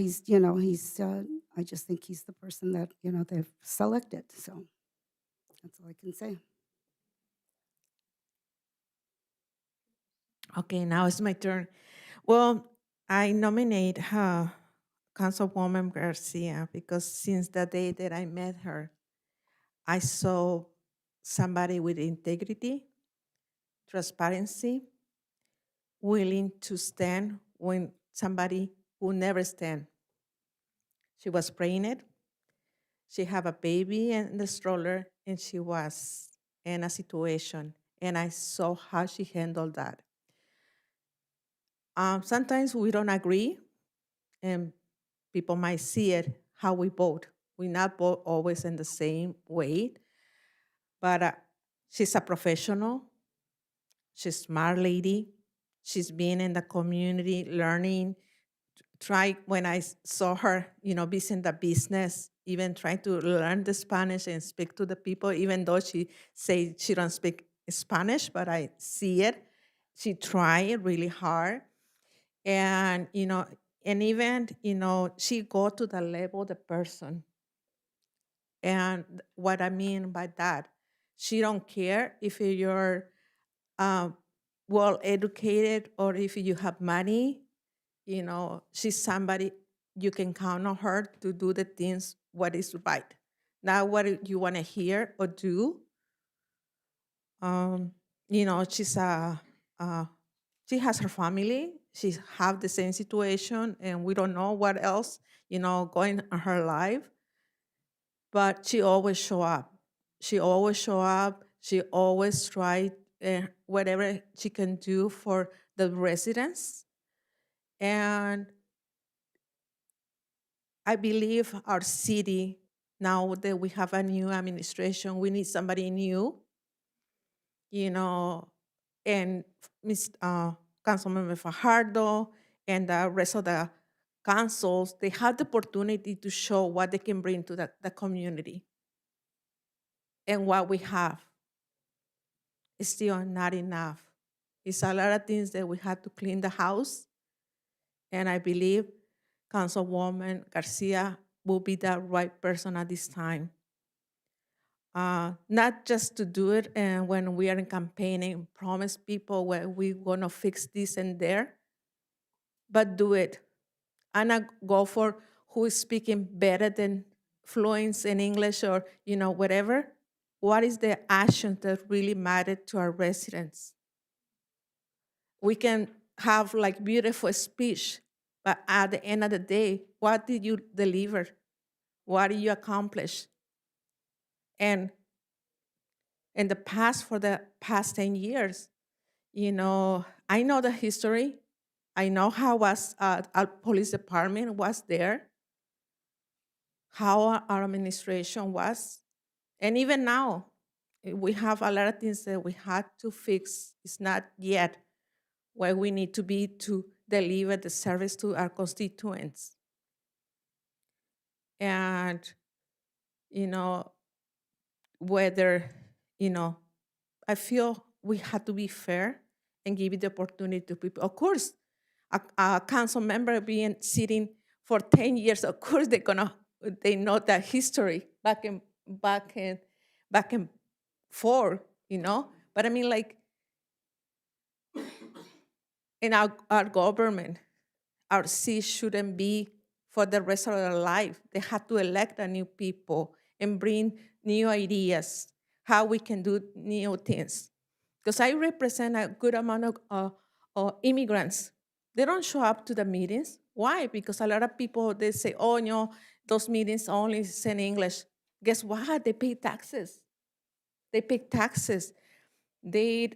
I just think he's the person that, they've selected. So that's all I can say. Okay, now it's my turn. Well, I nominate Councilwoman Garcia because since the day that I met her, I saw somebody with integrity, transparency, willing to stand when somebody who never stand. She was pregnant. She had a baby in the stroller, and she was in a situation, and I saw how she handled that. Sometimes we don't agree, and people might see it how we vote. We're not both always in the same way, but she's a professional. She's a smart lady. She's been in the community learning. When I saw her, visiting the business, even trying to learn the Spanish and speak to the people, even though she say she don't speak Spanish, but I see it. She tried really hard. And, and even, she go to the level of the person. And what I mean by that, she don't care if you're well educated or if you have money. She's somebody you can count on her to do the things what is right, not what you want to hear or do. She's she has her family. She have the same situation, and we don't know what else going in her life. But she always show up. She always show up. She always try whatever she can do for the residents. And I believe our city, now that we have a new administration, we need somebody new, and Councilmember Fajardo and the rest of the councils, they have the opportunity to show what they can bring to the community. And what we have is still not enough. It's a lot of things that we have to clean the house. And I believe Councilwoman Garcia will be the right person at this time. Not just to do it and when we are in campaigning, promise people where we're gonna fix this and there, but do it. And not go for who is speaking better than fluent in English or whatever. What is the action that really matter to our residents? We can have like beautiful speech, but at the end of the day, what did you deliver? What did you accomplish? And in the past, for the past 10 years, I know the history. I know how was our police department was there, how our administration was. And even now, we have a lot of things that we had to fix. It's not yet where we need to be to deliver the service to our constituents. And, whether, I feel we have to be fair and give it the opportunity to people. Of course, a council member sitting for 10 years, of course they know that history back and forth, But I mean, like, in our government, our seat shouldn't be for the rest of their life. They have to elect a new people and bring new ideas, how we can do new things. Because I represent a good amount of immigrants. They don't show up to the meetings. Why? Because a lot of people, they say, oh, no, those meetings only is in English. Guess what? They pay taxes. They pay taxes. They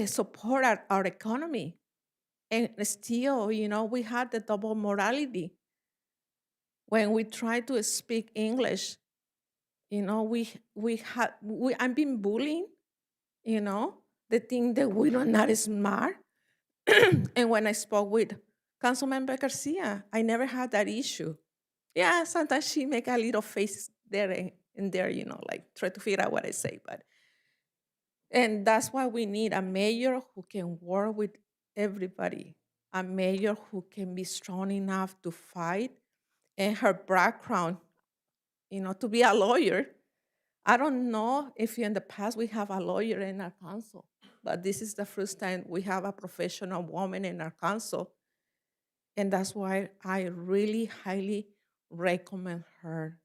support our economy. And still, we had the double morality. When we try to speak English, I'm being bullied, they think that we are not smart. And when I spoke with Councilmember Garcia, I never had that issue. Yeah, sometimes she make a little face there and there, like try to figure out what I say, and that's why we need a mayor who can work with everybody, a mayor who can be strong enough to fight, and her background, to be a lawyer. I don't know if in the past we have a lawyer in our council, but this is the first time we have a professional woman in our council. And that's why I really highly recommend her.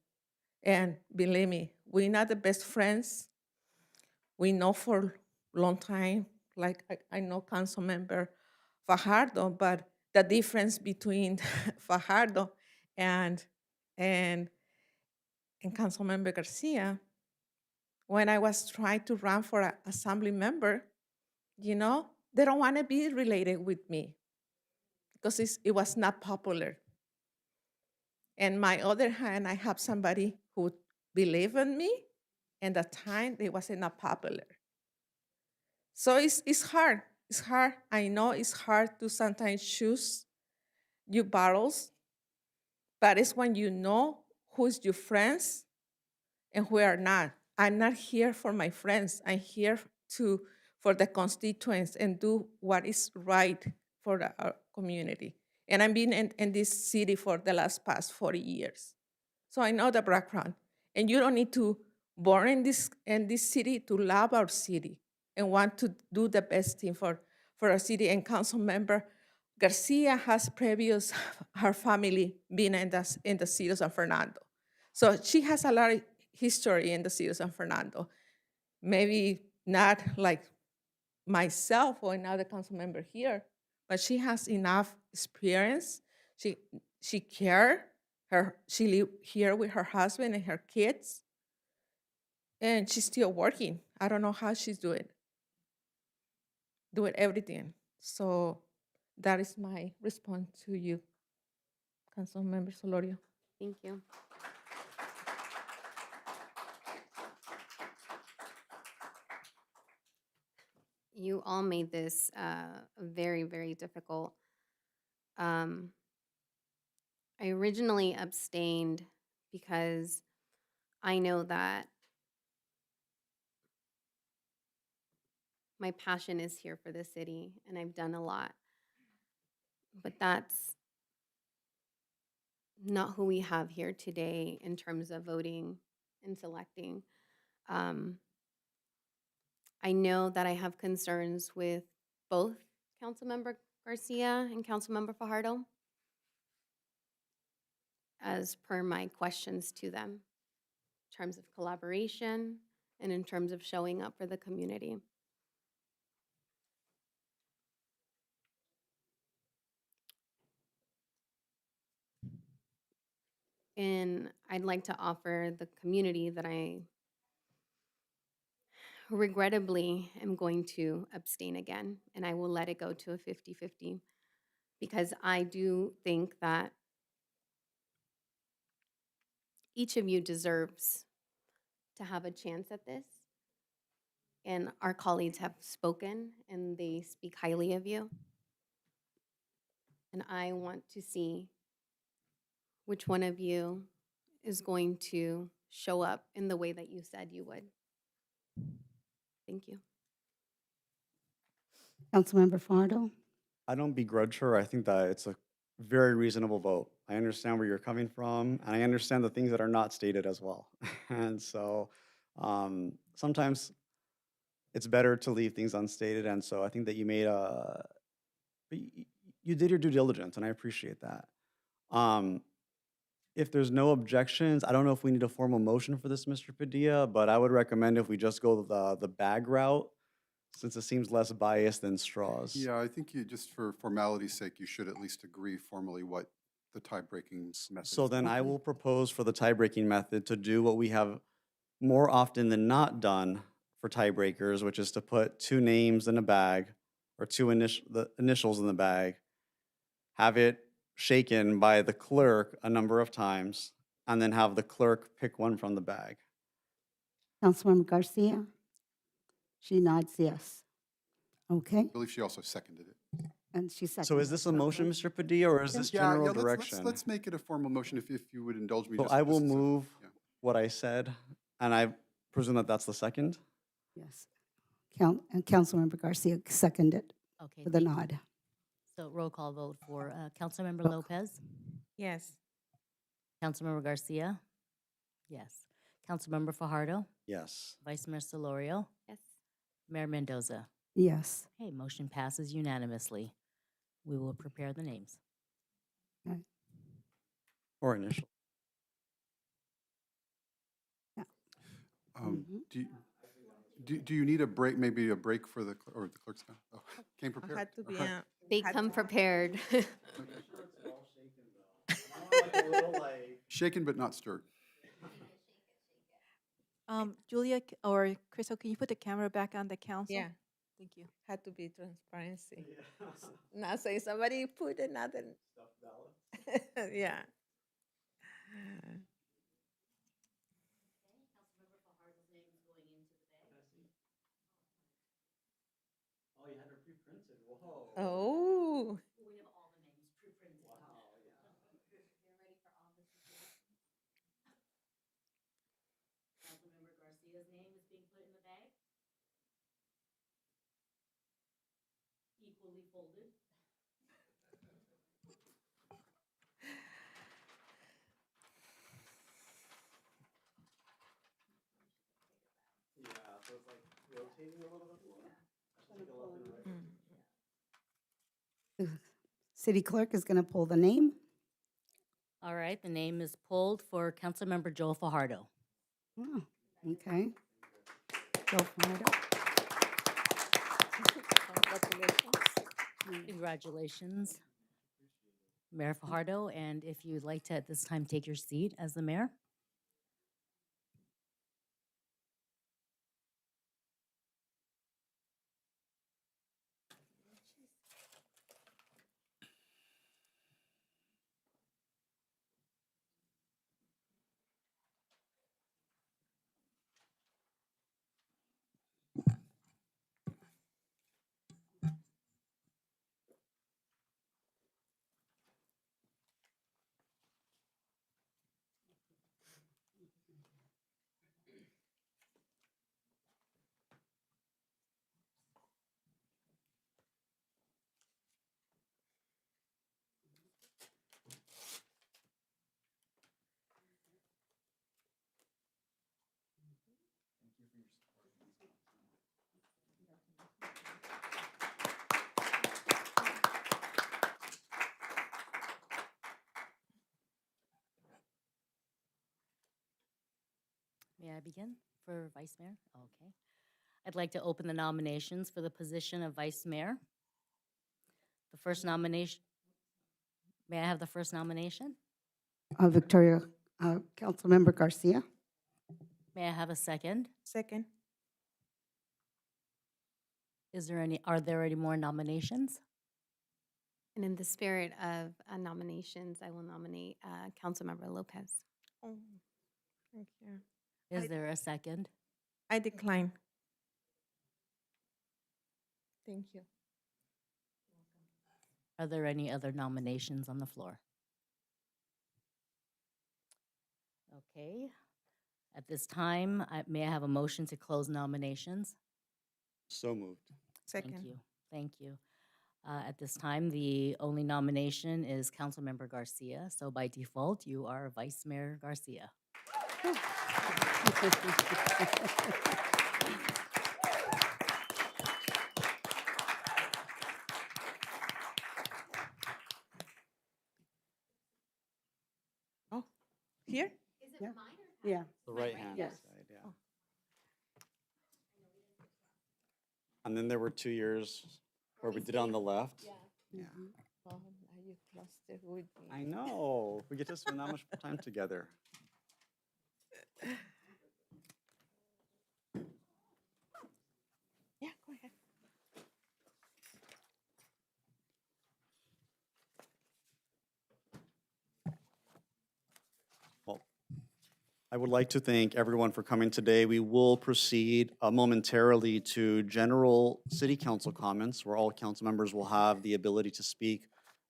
And believe me, we're not the best friends. We know for a long time, like I know Council Member Fajardo, but the difference between Fajardo and and and Council Member Garcia, when I was trying to run for an assembly member, they don't want to be related with me because it was not popular. And my other hand, I have somebody who believed in me, and at the time it wasn't not popular. So it's hard. It's hard. I know it's hard to sometimes choose your battles, but it's when you know who's your friends and who are not. I'm not here for my friends. I'm here for the constituents and do what is right for our community. And I've been in this city for the past 40 years. So I know the background. And you don't need to born in this city to love our city and want to do the best thing for our city. And Council Member Garcia has previous her family being in the city of San Fernando. So she has a lot of history in the city of San Fernando. Maybe not like myself or another council member here, but she has enough experience. She cares. She live here with her husband and her kids, and she's still working. I don't know how she's doing everything. So that is my response to you, Council Member Solorio. Thank you. You all made this very, very difficult. I originally abstained because I know that my passion is here for the city and I've done a lot. But that's not who we have here today in terms of voting and selecting. I know that I have concerns with both Councilmember Garcia and Councilmember Fajardo as per my questions to them in terms of collaboration and in terms of showing up for the community. And I'd like to offer the community that I regrettably am going to abstain again, and I will let it go to a 50-50 because I do think that each of you deserves to have a chance at this. And our colleagues have spoken and they speak highly of you. And I want to see which one of you is going to show up in the way that you said you would. Thank you. Councilmember Fardo. I don't begrudge her. I think that it's a very reasonable vote. I understand where you're coming from, and I understand the things that are not stated as well. And so sometimes it's better to leave things unstated. And so I think that you made you did your due diligence, and I appreciate that. If there's no objections, I don't know if we need a formal motion for this, Mr. Padilla, but I would recommend if we just go the bag route, since it seems less biased than straws. Yeah, I think you, just for formality's sake, you should at least agree formally what the tie-breaking method is. So then I will propose for the tie-breaking method to do what we have more often than not done for tiebreakers, which is to put two names in a bag or the initials in the bag, have it shaken by the clerk a number of times, and then have the clerk pick one from the bag. Councilmember Garcia. She nods yes. Okay. I believe she also seconded it. And she seconded. So is this a it. motion, Mr. Padilla, or is this Yeah, general let's- direction? Let's make it a formal motion if you would indulge me. So just- I will just a second. move Yeah. what I said, and I presume that that's the second? Yes. And Councilmember Garcia seconded Okay. with a thank you. nod. So roll call vote for Councilmember Roll Lopez, Yes. Councilmember Garcia, yes. Councilmember Fajardo, Yes. Vice Mayor Solorio, Yes. Mayor Mendoza. Yes. Okay, motion passes unanimously. We will prepare the names. Or initial. Mhm. Do you need a break, maybe a break for the, or the clerk's? Oh, came I prepared? had to be, They had come to- prepared. Shaken but not stirred. Julia or Crystal, can you put the camera back on the council? Yeah, Thank you. had to be transparency. Not say somebody put another. Yeah. Oh, you had her pre-printed, whoa. Oh. We have all the names pre-printed. Wow, yeah. You're ready for all this. Councilmember Garcia's name is being put in the bag. Equally folded. Yeah, so it's like rotating a little bit more. I should take a left and a right. The city clerk is going to pull the name. All right, the name is pulled for Councilmember Joel Fajardo. Oh, okay. Go Fajardo. Congratulations, Mayor Fajardo, and if you'd like to at this time take your seat as the mayor. May I begin for Vice Mayor? Okay. I'd like to open the nominations for the position of Vice Mayor. The first nomination, may I have the first nomination? Victoria, Councilmember Garcia. May I have a second? Second. Are there any more nominations? And in the spirit of nominations, I will nominate Councilmember Lopez. Oh, thank you. Is there a second? I decline. Thank you. Are there any other nominations on the floor? Okay. At this time, may I have a motion to close nominations? So moved. Thank Second. you. Thank you. At this time, the only nomination is Councilmember Garcia. So by default, you are Vice Mayor Garcia. Oh, here? Yeah. Yeah. The right hand Yes. side, yeah. And then there were 2 years where we did it on the left. Yeah. Oh, now you clustered with me. I know, we get to spend that much time together. Yeah, go ahead. Well, I would like to thank everyone for coming today. We will proceed momentarily to general city council comments, where all council members will have the ability to speak.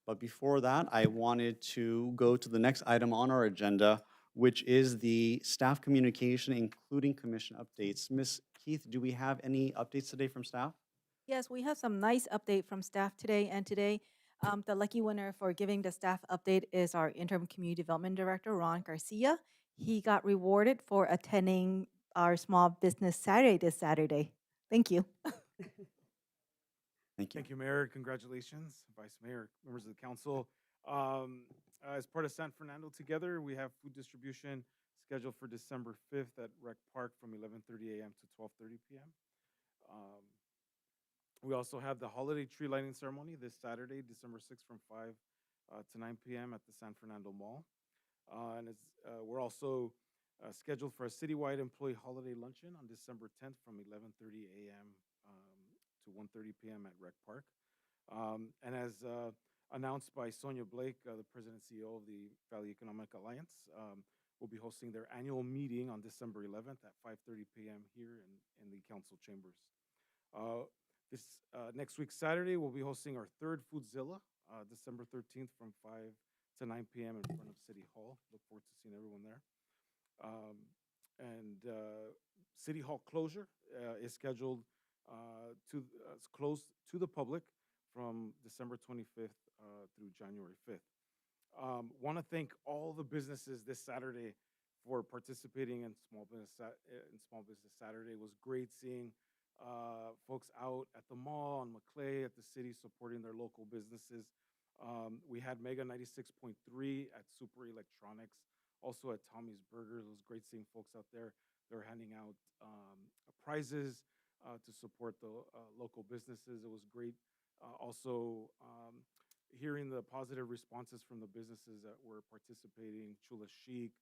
But before that, I wanted to go to the next item on our agenda, which is the staff communication, including commission updates. Ms. Keith, do we have any updates today from staff? Yes, we have some nice update from staff today, and today, the lucky winner for giving the staff update is our interim community development director, Ron Garcia. He got rewarded for attending our Small Business Saturday this Saturday. Thank you. Thank you. Thank you, Mayor. Congratulations, Vice Mayor, members of the council. As part of San Fernando Together, we have food distribution scheduled for December 5th at Rec Park from 11:30 a.m. to 12:30 p.m. We also have the holiday tree lighting ceremony this Saturday, December 6th from 5 to 9 p.m. at the San Fernando Mall. We're also scheduled for a citywide employee holiday luncheon on December 10th from 11:30 a.m. To 1:30 p.m. at Rec Park. And as announced by Sonia Blake, the President and CEO of the Valley Economic Alliance, will be hosting their annual meeting on December 11th at 5:30 p.m. here in the council chambers. Next week, Saturday, we'll be hosting our third Foodzilla, December 13th from 5 to 9 p.m. in front of City Hall. Look forward to seeing everyone there. City Hall closure is scheduled to close to the public from December 25th through January 5th. Want to thank all the businesses this Saturday for participating in Small Business Saturday. It was great seeing folks out at the mall on Maclay, at the city, supporting their local businesses. We had Mega 96.3 at Super Electronics, also at Tommy's Burgers. It was great seeing folks out there. They were handing out prizes to support the local businesses. It was great also hearing the positive responses from the businesses that were participating. Chula Chic.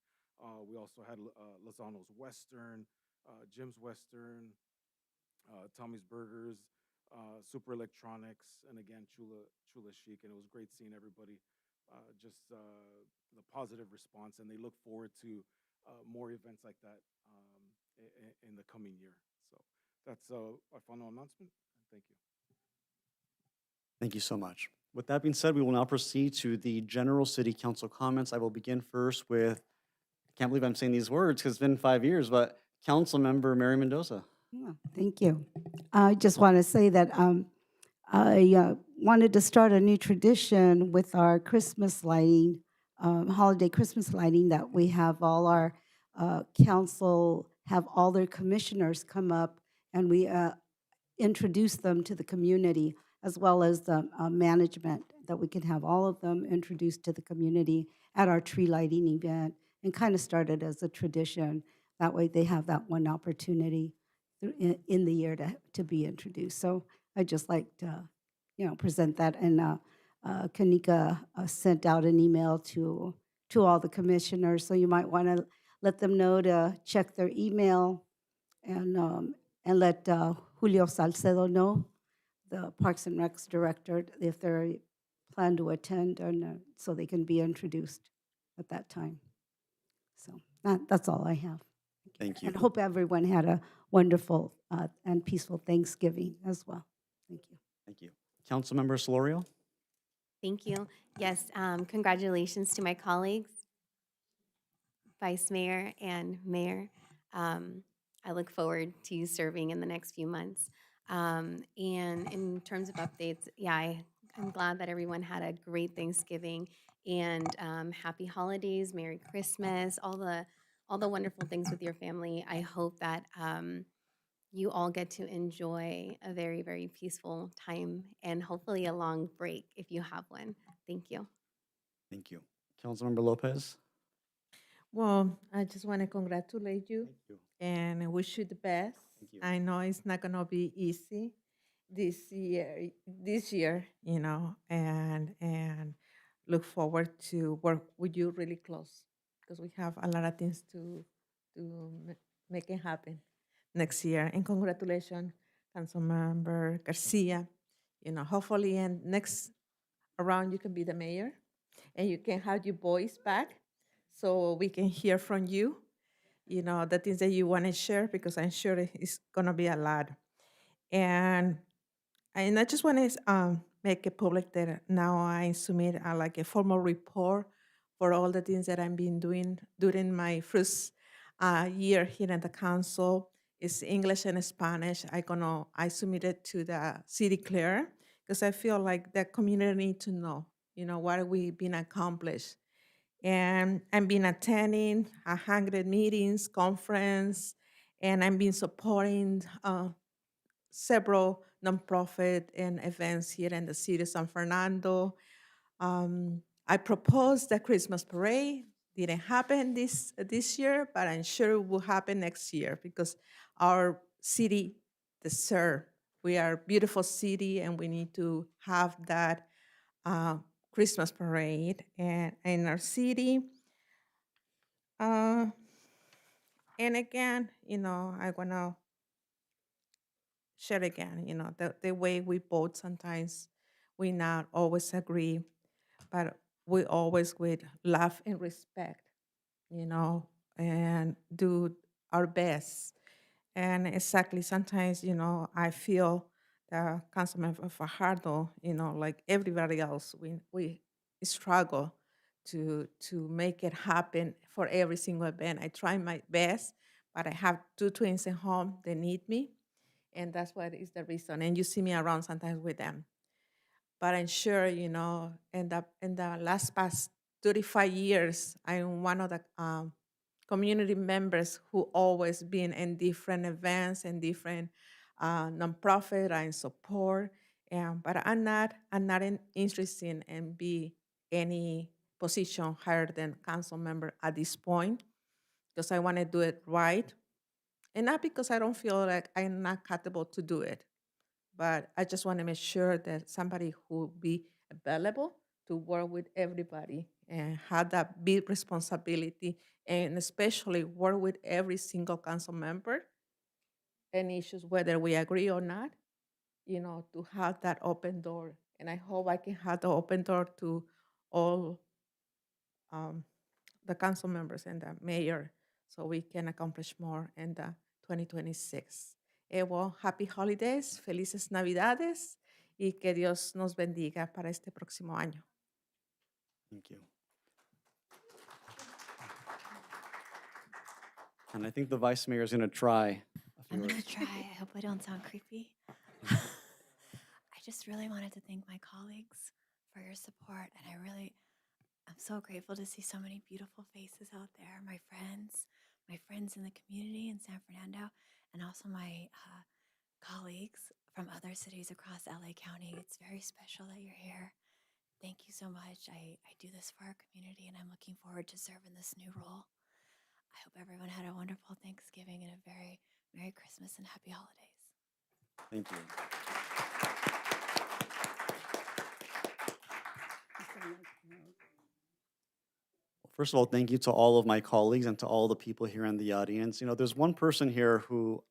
We also had Lozano's Western, Jim's Western, Tommy's Burgers, Super Electronics, and again, Chula Chic. And it was great seeing everybody, just the positive response. And they look forward to more events like that in the coming year. So that's our final announcement. Thank you. Thank you so much. With that being said, we will now proceed to the general city council comments. I will begin first with, I can't believe I'm saying these words because it's been 5 years, but Council Member Mary Mendoza. Yeah, thank you. I just want to say that I wanted to start a new tradition with our Christmas lighting, holiday Christmas lighting, that we have all our council, have all their commissioners come up and we introduce them to the community, as well as the management, that we can have all of them introduced to the community at our tree lighting event, and kind of started as a tradition. That way they have that one opportunity in the year to be introduced. So I just like to, present that. And Kanika sent out an email to all the commissioners, so you might want to let them know to check their email and let Julio Salcedo know, the Parks and Recs director, if they're plan to attend, and so they can be introduced at that time. So that's all I have. Thank you. And hope everyone had a wonderful and peaceful Thanksgiving as well. Thank you. Thank you. Councilmember Solorio. Thank you. Yes, congratulations to my colleagues, Vice Mayor and Mayor. I look forward to you serving in the next few months. And in terms of updates, yeah, I'm glad that everyone had a great Thanksgiving, and happy holidays, Merry Christmas, all the wonderful things with your family. I hope that you all get to enjoy a very, very peaceful time, and hopefully a long break if you have one. Thank you. Thank you. Councilmember Lopez. Well, I just want to congratulate you Thank you. and I wish you the best. Thank you. I know it's not going to be easy this year, and look forward to work with you really close, because we have a lot of things to make it happen next year. And congratulations, Councilmember Garcia. Hopefully in next around you can be the mayor and you can have your voice back so we can hear from you. the things that you want to share, because I'm sure it's going to be a lot. And I just want to make it public that now I submit like a formal report for all the things that I've been doing during my first year here at the council. It's English and Spanish. I submit it to the city clerk because I feel like the community need to know, what we've been accomplished. And I've been attending 100 meetings, conference, and I've been supporting several nonprofit and events here in the city of San Fernando. I proposed the Christmas parade. Didn't happen this year, but I'm sure it will happen next year because our city deserves. We are a beautiful city, and we need to have that Christmas parade and in our city. And again, I wanna share again, the way we vote sometimes we not always agree, but we always with love and respect, and do our best. And exactly sometimes, I feel the Councilman Fajardo, like everybody else, we struggle to make it happen for every single event. I try my best, but I have two twins at home. They need me, and that's what is the reason. And you see me around sometimes with them. But I'm sure, in the last past 35 years, I'm one of the community members who always been in different events and different nonprofit and support. But I'm not interested in be any position higher than council member at this point because I want to do it right, and not because I don't feel like I'm not capable to do it, but I just want to make sure that somebody who be available to work with everybody and have that big responsibility, and especially work with every single council member and issues whether we agree or not, to have that open door. And I hope I can have the open door to all um, the council members and the mayor so we can accomplish more in the 2026. Well, happy holidays, felices Navidades y que Dios nos bendiga para este próximo año. Thank you. And I think the vice mayor is going to try a few I'm gonna words. try. I hope I don't sound creepy. I just really wanted to thank my colleagues for your support, and I'm so grateful to see so many beautiful faces out there. My friends in the community in San Fernando, and also my colleagues from other cities across LA County. It's very special that you're here. Thank you so much. I do this for our community, and I'm looking forward to serving this new role. I hope everyone had a wonderful Thanksgiving and a very Merry Christmas and Happy Holidays. Thank you. First of all, thank you to all of my colleagues and to all the people here in the audience. There's one person here who,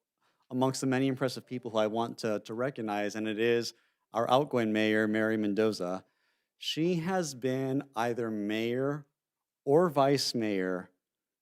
amongst the many impressive people who I want to recognize, and it is our outgoing mayor, Mary Mendoza. She has been either mayor or vice mayor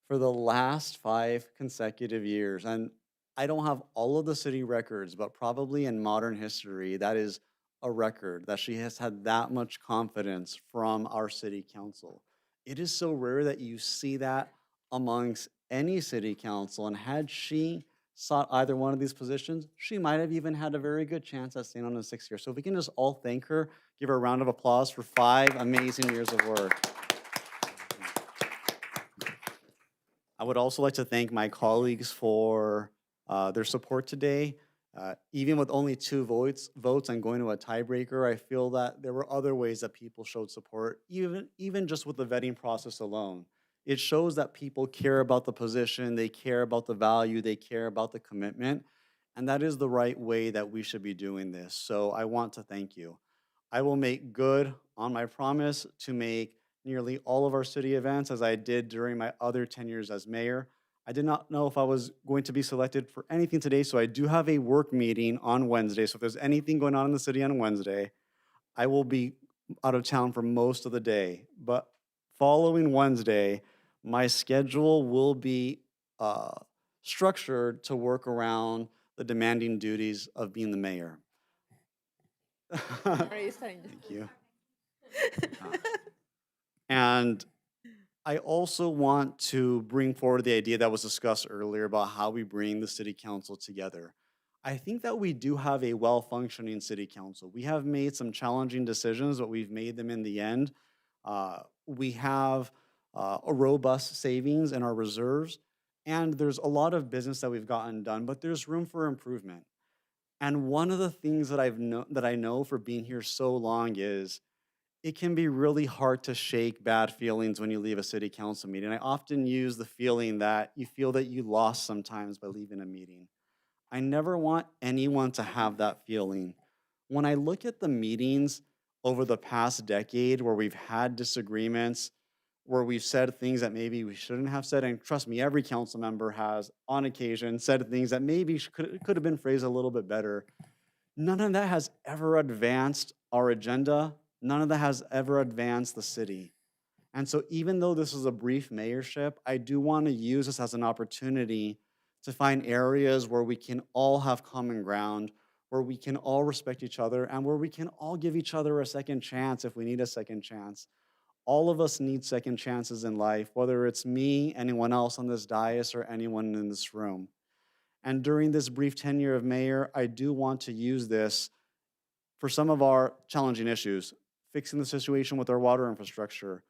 for the last 5 consecutive years. And I don't have all of the city records, but probably in modern history, that is a record that she has had that much confidence from our city council. It is so rare that you see that amongst any city council. And had she sought either one of these positions, she might have even had a very good chance at staying on in 6 years. So if we can just all thank her, give her a round of applause for 5 amazing years of work. I would also like to thank my colleagues for their support today. Even with only 2 votes and going to a tiebreaker, I feel that there were other ways that people showed support, even just with the vetting process alone. It shows that people care about the position, they care about the value, they care about the commitment, and that is the right way that we should be doing this. So I want to thank you. I will make good on my promise to make nearly all of our city events as I did during my other 10 years as mayor. I did not know if I was going to be selected for anything today, so I do have a work meeting on Wednesday. So if there's anything going on in the city on Wednesday, I will be out of town for most of the day. But following Wednesday, my schedule will be structured to work around the demanding duties of being the mayor. Thank you. And I also want to bring forward the idea that was discussed earlier about how we bring the city council together. I think that we do have a well-functioning city council. We have made some challenging decisions, but we've made them in the end. We have a robust savings in our reserves, and there's a lot of business that we've gotten done, but there's room for improvement. And one of the things that I know for being here so long is it can be really hard to shake bad feelings when you leave a city council meeting. I often use the feeling that you feel that you lost sometimes by leaving a meeting. I never want anyone to have that feeling. When I look at the meetings over the past decade where we've had disagreements, where we've said things that maybe we shouldn't have said, and trust me, every council member has, on occasion, said things that maybe could have been phrased a little bit better. None of that has ever advanced our agenda. None of that has ever advanced the city. And so even though this is a brief mayorship, I do want to use this as an opportunity to find areas where we can all have common ground, where we can all respect each other, and where we can all give each other a second chance if we need a second chance. All of us need second chances in life, whether it's me, anyone else on this dais, or anyone in this room. And during this brief tenure of mayor, I do want to use this for some of our challenging issues, fixing the situation with our water infrastructure,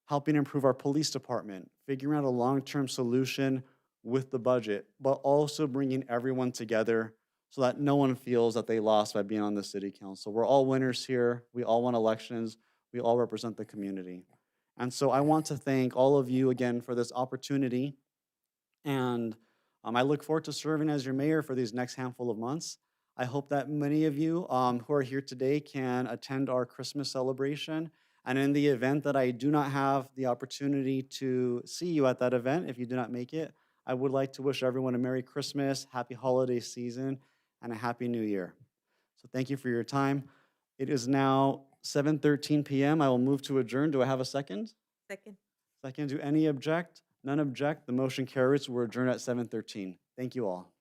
helping improve our police department, figuring out a long-term solution with the budget, but also bringing everyone together so that no one feels that they lost by being on the city council. We're all winners here. We all won elections. We all represent the community. And so I want to thank all of you again for this opportunity. And I look forward to serving as your mayor for these next handful of months. I hope that many of you who are here today can attend our Christmas celebration. And in the event that I do not have the opportunity to see you at that event, if you do not make it, I would like to wish everyone a Merry Christmas, Happy Holiday Season, and a Happy New Year. So thank you for your time. It is now 7:13 p.m. I will move to adjourn. Do I have a second? Second. Second, do any object? None object. The motion carries. We're adjourned at 7:13. Thank you all.